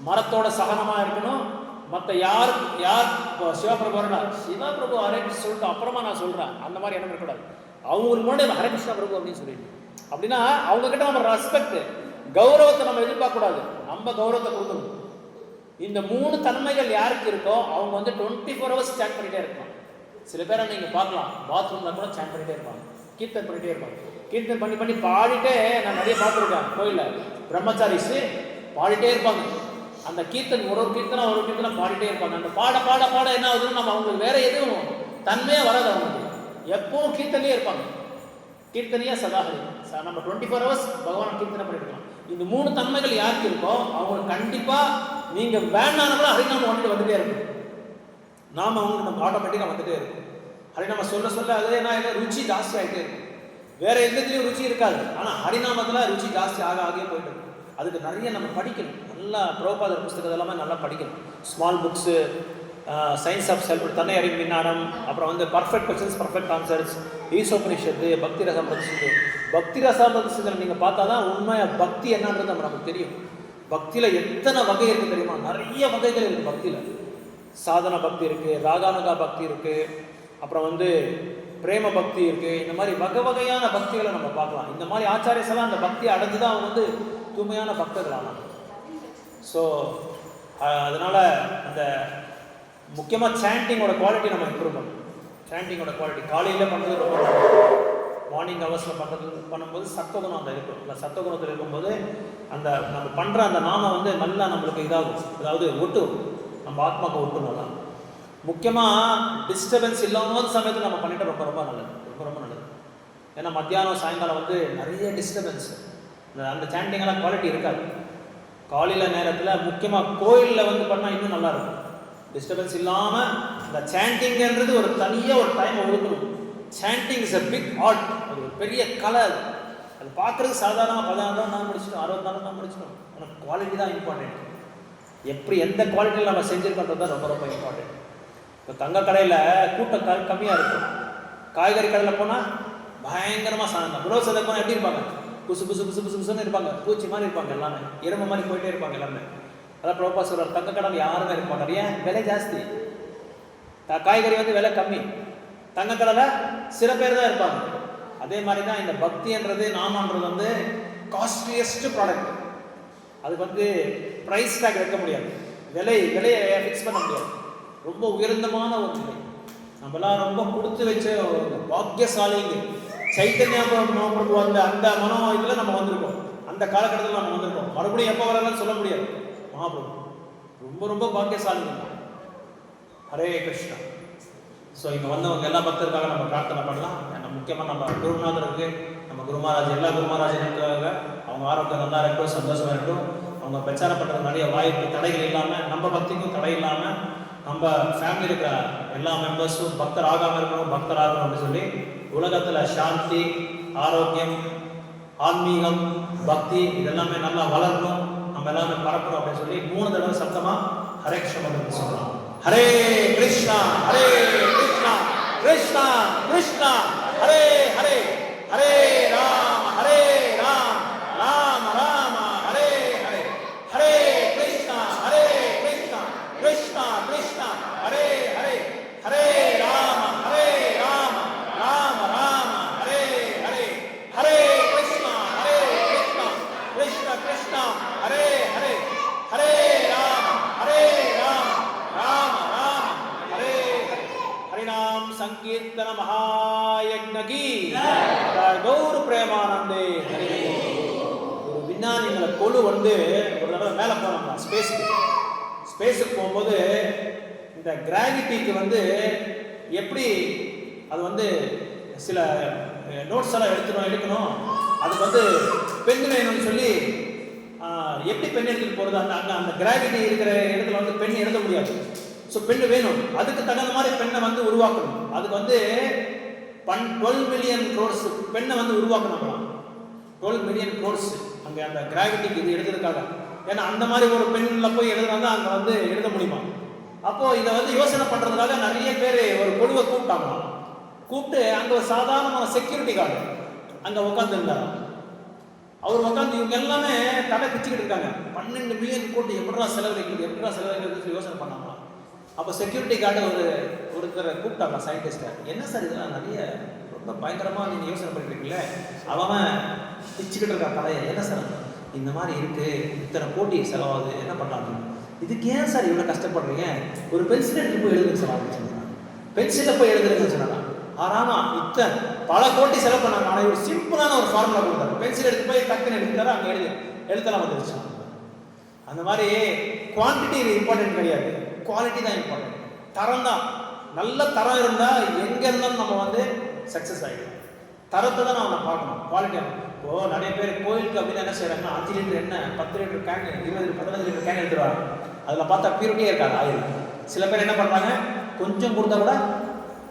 மரத்தோட சகனமாக இருக்கணும். மற்ற யார் சிவபிரபு வரலாம், சிவபிரபு ஹரே கிருஷ்ண சொல்லிட்டு அப்புறமா நான் சொல்கிறேன், அந்த மாதிரி என்ன இருக்கக்கூடாது. அவங்களுக்கு முன்னாடி ஹரே கிருஷ்ண பிரபு அப்படின்னு சொல்லிட்டு, அப்படின்னா அவங்க கிட்ட நம்ம ரெஸ்பெக்ட் கௌரவத்தை நம்ம எதிர்பார்க்கக்கூடாது, நம்ம கௌரவத்தை கொடுக்கணும். இந்த 3 தன்மைகள் யாருக்கு இருக்கோ அவங்க வந்து 24 hours ஸ்டாண்ட் பண்ணிட்டே இருப்பாங்க. சில பேரை நீங்கள் பார்க்கலாம், பாத்ரூமில் கூட ஸ்டாண்ட் பண்ணிட்டே இருப்பாங்க, கீர்த்தன் பண்ணிட்டே இருப்பாங்க. கீர்த்தன் பண்ணி பாடிட்டே நான் நிறைய பார்த்துருக்கேன் கோயிலில். பிரம்மச்சாரிஸ் பாடிட்டே இருப்பாங்க. அந்த கீர்த்தன் ஒரு கீர்த்தனை பாடிட்டே இருப்பாங்க. அந்த பாட என்ன ஆகுதுன்னு நம்ம அவங்களுக்கு வேற எதுவும் தன்மையாக வராது. அவங்களுக்கு எப்பவும் கீர்த்தனையே இருப்பாங்க, கீர்த்தனையா சதாஹரி. நம்ம 24 hours பகவான் கீர்த்தனை பண்ணிருக்கலாம். இந்த 3 தன்மைகள் யாருக்கு இருக்கோ அவங்களுக்கு கண்டிப்பாக நீங்கள் வேண்டாம் ஹரிநாமம் வந்துட்டே இருக்கும். நாம அவங்க நம்ம ஆட்டோமேட்டிக்காக வந்துட்டே இருக்கும். ஹரிநாம சொல்ல அது என்ன ருச்சி ஜாஸ்தி ஆகிட்டே இருக்கும். வேற எந்தத்துலேயும் ருச்சி இருக்காது, ஆனால் ஹரிநாமத்தில் ருச்சி ஜாஸ்தி ஆகியே போயிட்டு இருக்கும். அதுக்கு நிறைய நம்ம படிக்கணும். நல்லா பிரபுபாதர் புஸ்தகம் எல்லாமே நல்லா படிக்கணும். Small books, science of self, தன்னை அறிவு விஞ்ஞானம், அப்புறம் வந்து perfect questions perfect answers, Isopanishad, Bhakti Rasamritam. பக்தி ரசாமிரதத்தில் நீங்கள் பார்த்தா தான் உண்மையாக பக்தி என்னன்றது நமக்கு தெரியும். பக்தியில் எத்தனை வகை இருக்குது தெரியுமா? நிறைய வகைகள் இருக்குது பக்தியில். சாதன பக்தி இருக்குது, ராகானுகா பக்தி இருக்குது, அப்புறம் வந்து பிரேம பக்தி இருக்குது. இந்த மாதிரி வகையான பக்திகளை நம்ம பார்க்கலாம். இந்த மாதிரி ஆச்சாரியஸ் எல்லாம் அந்த பக்தியை அடைஞ்சு தான் அவங்க வந்து தூய்மையான பக்தர்கள் ஆனாங்க. ஸோ அதனால் அந்த முக்கியமாக சாண்டிங்கோட குவாலிட்டி நம்ம இம்ப்ரூவ் பண்ணணும். சாண்டிங்கோட குவாலிட்டி காலையில் பண்ணுறது ரொம்ப மார்னிங் ஹவர்ஸில் பண்ணும்போது சத்தகுணம் அந்த இருக்கும். அந்த சத்தகுணத்தில் இருக்கும்போது அந்த நம்ம பண்ணுற அந்த நாமம் வந்து நல்லா நம்மளுக்கு இதாகும், அதாவது ஒட்டும், நம்ம ஆத்மாவுக்கு ஒட்டணும். தான் முக்கியமாக டிஸ்டர்பன்ஸ் இல்லாமல் சமயத்தில் நம்ம பண்ணிட்டு ரொம்ப நல்லது. ஏன்னா மத்தியானம் சாயங்காலம் வந்து நிறைய டிஸ்டர்பன்ஸ், அந்த சாண்டிங்கெல்லாம் குவாலிட்டி இருக்காது. காலையில் நேரத்தில் முக்கியமாக கோயிலில் வந்து பண்ணால் இன்னும் நல்லாயிருக்கும். டிஸ்டர்பன்ஸ் இல்லாமல் இந்த சாண்டிங்கிறது ஒரு தனியாக ஒரு டைம் ஒதுக்கணும். Chanting is a big art, அது ஒரு பெரிய கலை. அது பார்க்குறது சாதாரணமாக 16 நாள் முடிச்சிட்டோம், 64 நாள் முடிச்சிட்டோம். ஆனால் குவாலிட்டி தான் இம்பார்ட்டன்ட். எப்படி எந்த குவாலிட்டியில் நம்ம செஞ்சுருக்கோன்றது தான் ரொம்ப இம்பார்ட்டன்ட். இப்போ தங்க கடையில் கூட்டம் கம்மியாக இருக்கும், காய்கறி கடையில் போனால் பயங்கரமாக சாயந்தரம் புலோ சதை போனால் எப்படி இருப்பாங்க? புசுன்னு இருப்பாங்க, பூச்சி மாதிரி இருப்பாங்க, எல்லாமே எறும்பு மாதிரி போயிட்டே இருப்பாங்க எல்லாமே. அதான் பிரபுபா சொல்கிறார், தங்க கடையில் யாருமே இருக்க மாட்டார். ஏன்? விலை ஜாஸ்தி, காய்கறி வந்து விலை கம்மி. தங்க கடையில் சில பேர் தான் இருப்பாங்க. அதே மாதிரி தான் இந்த பக்தின்றது, நாமன்றது வந்து காஸ்ட்லியஸ்ட் ப்ராடக்ட். அதுக்கு வந்து ப்ரைஸ் டேக் வைக்க முடியாது, விலையை ஃபிக்ஸ் பண்ண முடியாது. ரொம்ப உயர்ந்தமான ஒரு நிலை. நம்மளாம் ரொம்ப கொடுத்து வச்ச பாக்கியசாலிங்க. சைத்தன்யா பிரபு அந்த மனோ இதில் நம்ம வந்திருக்கோம், அந்த காலகட்டத்தில் நம்ம வந்திருக்கோம். மறுபடியும் எப்போ வரலாம்னு சொல்ல முடியாது. மகாபிரபு ரொம்ப பாக்கியசாலிங்க. ஹரே கிருஷ்ணா. ஸோ இங்கே வந்தவங்க எல்லா பக்தருக்காக நம்ம பிரார்த்தனை பண்ணலாம். முக்கியமாக நம்ம குருநாதருக்கு நம்ம குரு மகாராஜ் எல்லா குரு மகாராஜனுக்காக அவங்க ஆரோக்கியம் நல்லா இருக்கட்டும், சந்தோஷமாக இருக்கட்டும். அவங்க பிரச்சாரம் பண்ணுறது நிறைய வாய்ப்பு தடைகள் இல்லாமல், நம்ம பக்திக்கும் தடை இல்லாமல், நம்ம ஃபேமிலி இருக்கிற எல்லா மெம்பர்ஸும் பக்தர் ஆகாமல் இருக்கணும், பக்தர் ஆகணும் அப்படின்னு சொல்லி உலகத்தில் சாந்தி, ஆரோக்கியம், ஆன்மீகம், பக்தி இதெல்லாமே நல்லா வளரணும், நம்ம எல்லாமே பரப்பணும் அப்படின்னு சொல்லி 3 தடவை சத்தமாக ஹரே கிருஷ்ண மந்திரம் சொல்லலாம். ஹரே கிருஷ்ணா ஹரே கிருஷ்ணா கிருஷ்ணா கிருஷ்ணா ஹரே ஹரே, ஹரே ராம ராம ராம ஹரே ஹரே, ஹரே கிருஷ்ணா கிருஷ்ணா கிருஷ்ணா ஹரே ஹரே, ஹரே ராம ராம ராம ஹரே ஹரே, ஹரே கிருஷ்ணா கிருஷ்ணா கிருஷ்ணா ஹரே ஹரே, ஹரே ராம ராம ராம ஹரே ஹரே. ஹரிநாம் சங்கீர்த்தன மகாயஜ்ஞ கீ கௌர பிரேமானந்தே. ஒரு விஞ்ஞானிகளை கொழு வந்து ஒரு தடவை மேலே போனாங்க ஸ்பேஸுக்கு போகும்போது இந்த கிராவிட்டிக்கு வந்து எப்படி அது வந்து சில நோட்ஸ் எல்லாம் எடுக்கணும், அதுக்கு வந்து பென் வேணும்னு சொல்லி எப்படி பென் எடுத்துட்டு போகிறது, அந்த கிராவிட்டி இருக்கிற இடத்துல வந்து பென் எழுத முடியாது. ஸோ பெண்ணு வேணும், அதுக்கு தகுந்த மாதிரி பெண்ணை வந்து உருவாக்கணும். அதுக்கு வந்து 12 மில்லியன் க்ரோர்ஸ் பெண்ணை வந்து உருவாக்கணும். 12 மில்லியன் க்ரோர்ஸ் அங்கே அந்த கிராவிட்டிக்கு இது எழுதுறதுக்காக. ஏன்னா அந்த மாதிரி ஒரு பெண்ணில் போய் எழுதுறாங்க, அங்கே வந்து எழுத முடியுமா? அப்போது இதை வந்து யோசனை பண்ணுறதுக்காக நிறைய பேர் ஒரு குழுவை கூப்பிட்டு அங்கே ஒரு சாதாரணமான செக்யூரிட்டி கார்டு அங்கே உட்காந்துருந்தாங்க. அவர் உட்காந்து இவங்க எல்லாமே தலை பிச்சுக்கிட்டு இருக்காங்க. 12 மில்லியன் கோடி எப்படா செலவழிக்கிறது யோசனை பண்ணாங்க. அப்போ செக்யூரிட்டி கார்டு ஒருத்தரை கூப்பிட்டாங்க, சயின்டிஸ்ட்டை. என்ன சார் இதெல்லாம் நிறைய ரொம்ப பயங்கரமாக நீங்கள் யோசனை பண்ணிருக்கீங்களே, அவன் பிச்சுக்கிட்டு இருக்கான் தலையை. என்ன சார் இந்த மாதிரி இருக்குது, இத்தனை கோடி செலவாகுது, என்ன பண்ணலாம், இதுக்கு ஏன் சார் இவ்வளோ கஷ்டப்படுறீங்க, ஒரு பென்சில் எடுத்து போய் எழுதுங்க சார் அப்படின்னு சொன்னாங்க. பென்சிலில் போய் எழுதுறதுன்னு சொன்னாங்க. ஆறாமா இத்தனை பல கோடி செலவு பண்ணாங்க. ஆனால் ஒரு சிம்பிளான ஒரு ஃபார்முலா கொடுத்தாரு. பென்சில் எடுத்து போய் டக்குன்னு எடுத்துட்டாரு, அங்கே எழுத்தலாம் வந்துருச்சு. அந்த மாதிரி குவான்டிட்டி இம்பார்ட்டன்ட் கிடையாது, குவாலிட்டி தான் இம்பார்ட்டன்ட். தரம் தான். நல்ல தரம் இருந்தால் எங்கே இருந்தாலும் நம்ம வந்து சக்ஸஸ் ஆகிடும். தரத்தை தான் நம்ம பார்க்கணும், குவாலிட்டியாக. இப்போது நிறைய பேர் கோயிலுக்கு அப்படின்னு என்ன செய்கிறாங்கன்னா 5 லிட்டர் எண்ணெய், 10 லிட்டர் கேன், 20 15 லிட்டர் கேன் எடுத்துருவாங்க. அதில் பார்த்தா பியூரிட்டியே இருக்காது ஆயில். சில பேர் என்ன பண்ணுறாங்க, கொஞ்சம் கொடுத்தா கூட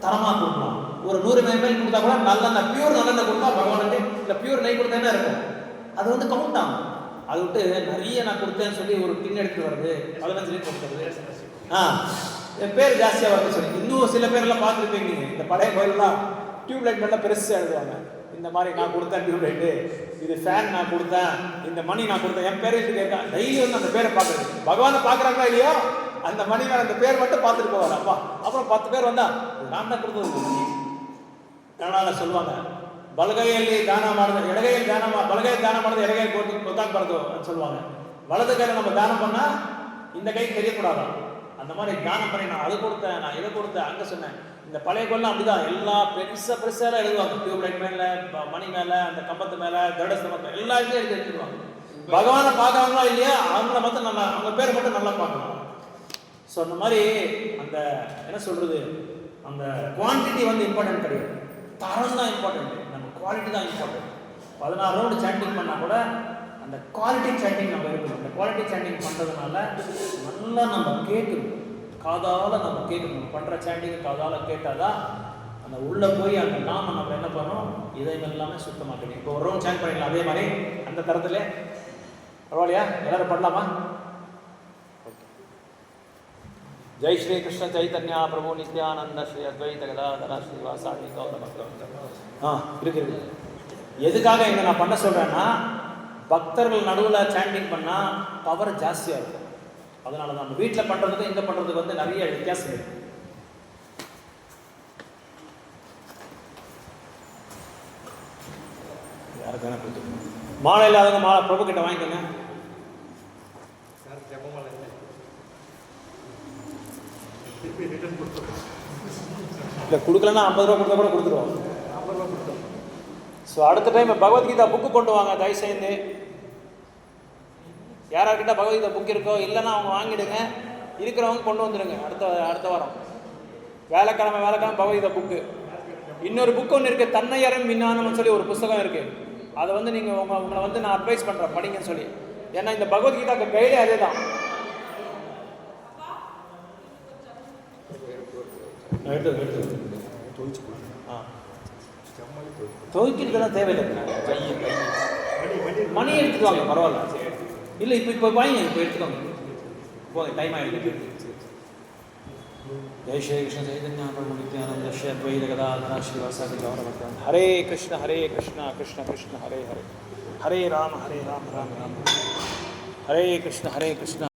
தரமாக கொடுக்கலாம். ஒரு 100 ml கொடுத்தா கூட நல்லெண்ணெய், பியூர் நல்லெண்ணெய் கொடுத்தா பகவானுக்கு, இல்லை பியூர் நெய் கொடுத்தா என்ன இருக்கும், அது வந்து கவுண்ட் ஆகும். அதை விட்டு நிறைய நான் கொடுத்தேன்னு சொல்லி ஒரு டின் எடுத்து வருது, 15 லிட்டர் கொடுத்துருது, என் பேர் ஜாஸ்தியாக வருது சொல்லி. இன்னும் சில பேர்லாம் பார்த்துருப்பீங்க, இந்த பழைய கோயிலெலாம் டியூப்லைட் மேலே பெருசாக எழுதுவாங்க. இந்த மாதிரி நான் கொடுத்தேன் டியூப்லைட்டு, இது ஃபேன் நான் கொடுத்தேன், இந்த மணி நான் கொடுத்தேன், என் பேர் இது கேட்க டெய்லி வந்து அந்த பேரை பார்க்குறது. பகவானை பார்க்குறாங்களா இல்லையோ, அந்த மணி மேலே அந்த பேர் மட்டும் பார்த்துட்டு போவார். அப்பா அப்புறம் 10 பேர் வந்தா நான் தான் கொடுத்தது. கன்னடாவில் சொல்லுவாங்க, ಬಲಗೈಯಲ್ಲಿ ದಾನ ಮಾಡಿದ್ರೆ ಎಡಗೈಯಲ್ಲಿ ಬಲಗೈಯಲ್ಲಿ ದಾನ ಮಾಡಿದ್ರೆ ಎಡಗೈಯಲ್ಲಿ ಗೊತ್ತಾಗಬಾರ್ದು ಅಂತ சொல்லுவாங்க. வலது கையில் நம்ம தானம் பண்ணால் இந்த கை தெரியக்கூடாது. அந்த மாதிரி தானம் பண்ணி நான் அது கொடுத்தேன், நான் இதை கொடுத்தேன், அங்கே சொன்னேன். இந்த பழைய கோயிலாம் அப்படிதான், எல்லாம் பெருசாக எழுதுவாங்க. டியூப்லைட் மேலே, மணி மேலே, அந்த கம்பத்து மேலே, கருடஸ்தம்பத்து எல்லா இதுலையும் எழுதி வச்சுருவாங்க. பகவானை பார்க்குறாங்களா இல்லையா, அவங்கள மட்டும் நல்லா, அவங்க பேரை மட்டும் நல்லா பார்க்கணும். ஸோ அந்த மாதிரி அந்த என்ன சொல்கிறது, அந்த குவான்டிட்டி வந்து இம்பார்ட்டன்ட் கிடையாது, தரம் தான் இம்பார்ட்டன்ட், நம்ம குவாலிட்டி தான் இம்பார்ட்டன்ட். 16 ரவுண்டு சாண்டிங் பண்ணால் கூட அந்த குவாலிட்டி சாண்டிங் நம்ம இருக்கணும். அந்த குவாலிட்டி சாண்டிங் பண்ணுறதுனால நல்லா நம்ம கேட்கணும், காதால் நம்ம கேட்கணும். பண்ணுற சாண்டிங் காதால் கேட்டால் தான் அந்த உள்ளே போய் அந்த நாம நம்ம என்ன பண்ணோம், இதை எல்லாமே சுத்தமாக்கணும். இப்போ ஒரு ரவுண்ட் சாண்ட் பண்ணிடலாம். அதே மாதிரி அந்த தரத்தில் பரவாயில்லையா, எல்லோரும் பண்ணலாமா? जय श्री कृष्ण चैतन्य प्रभु नित्यानंद श्री अद्वैत गदाधर श्रीवासादि गौर भक्त இருக்கு. எதுக்காக இங்கே நான் பண்ண சொல்கிறேன்னா, பக்தர்கள் நடுவில் சாண்டிங் பண்ணால் பவர் ஜாஸ்தியாக இருக்கும். அதனால தான் நம்ம வீட்டில் பண்ணுறதுக்கு இங்கே பண்ணுறதுக்கு வந்து நிறைய வித்தியாசம் இருக்குது. யாருக்கு வேணா கொடுத்துருக்கோம். மாலை இல்லாதவங்க மாலை பிரபு கிட்ட வாங்கிக்கோங்க. இல்லை கொடுக்கலன்னா 50 ரூபா கொடுத்தா கூட கொடுத்துருவோம். 50 ரூபா கொடுத்தோம். ஸோ அடுத்த டைம் பகவத்கீதா புக்கு கொண்டு வாங்க தயவு செய்து. யாரார்கிட்ட பகவத்கீதா புக் இருக்கோ இல்லைன்னா அவங்க வாங்கிடுங்க, இருக்கிறவங்க கொண்டு வந்துடுங்க. அடுத்த வாரம் வேலைக்கிழமை பகவத்கீதா புக்கு இன்னொரு புக் ஒன்று இருக்குது, தன்னையறம் விஞ்ஞானம்னு சொல்லி ஒரு புஸ்தகம் இருக்குது. அதை வந்து நீங்கள் உங்களை வந்து நான் அட்வைஸ் பண்ணுறேன் படிங்கன்னு சொல்லி. ஏன்னா இந்த பகவத்கீதாக்கு கைடே அதே தான். துவைக்கிறதுலாம் தேவையில்லை. மணி எடுத்துக்குவாங்க, பரவாயில்ல. இல்லை இப்போ வாங்க, இப்போ எடுத்துக்கோங்க. போங்க, டைம் ஆகிடுது. जय श्री कृष्ण चैतन्य प्रभु नित्यानंद श्री अद्वैत गदाधर श्रीवासादि गौरभक्तान. हरे कृष्ण कृष्ण कृष्ण हरे हरे, हरे राम राम राम. हरे कृष्ण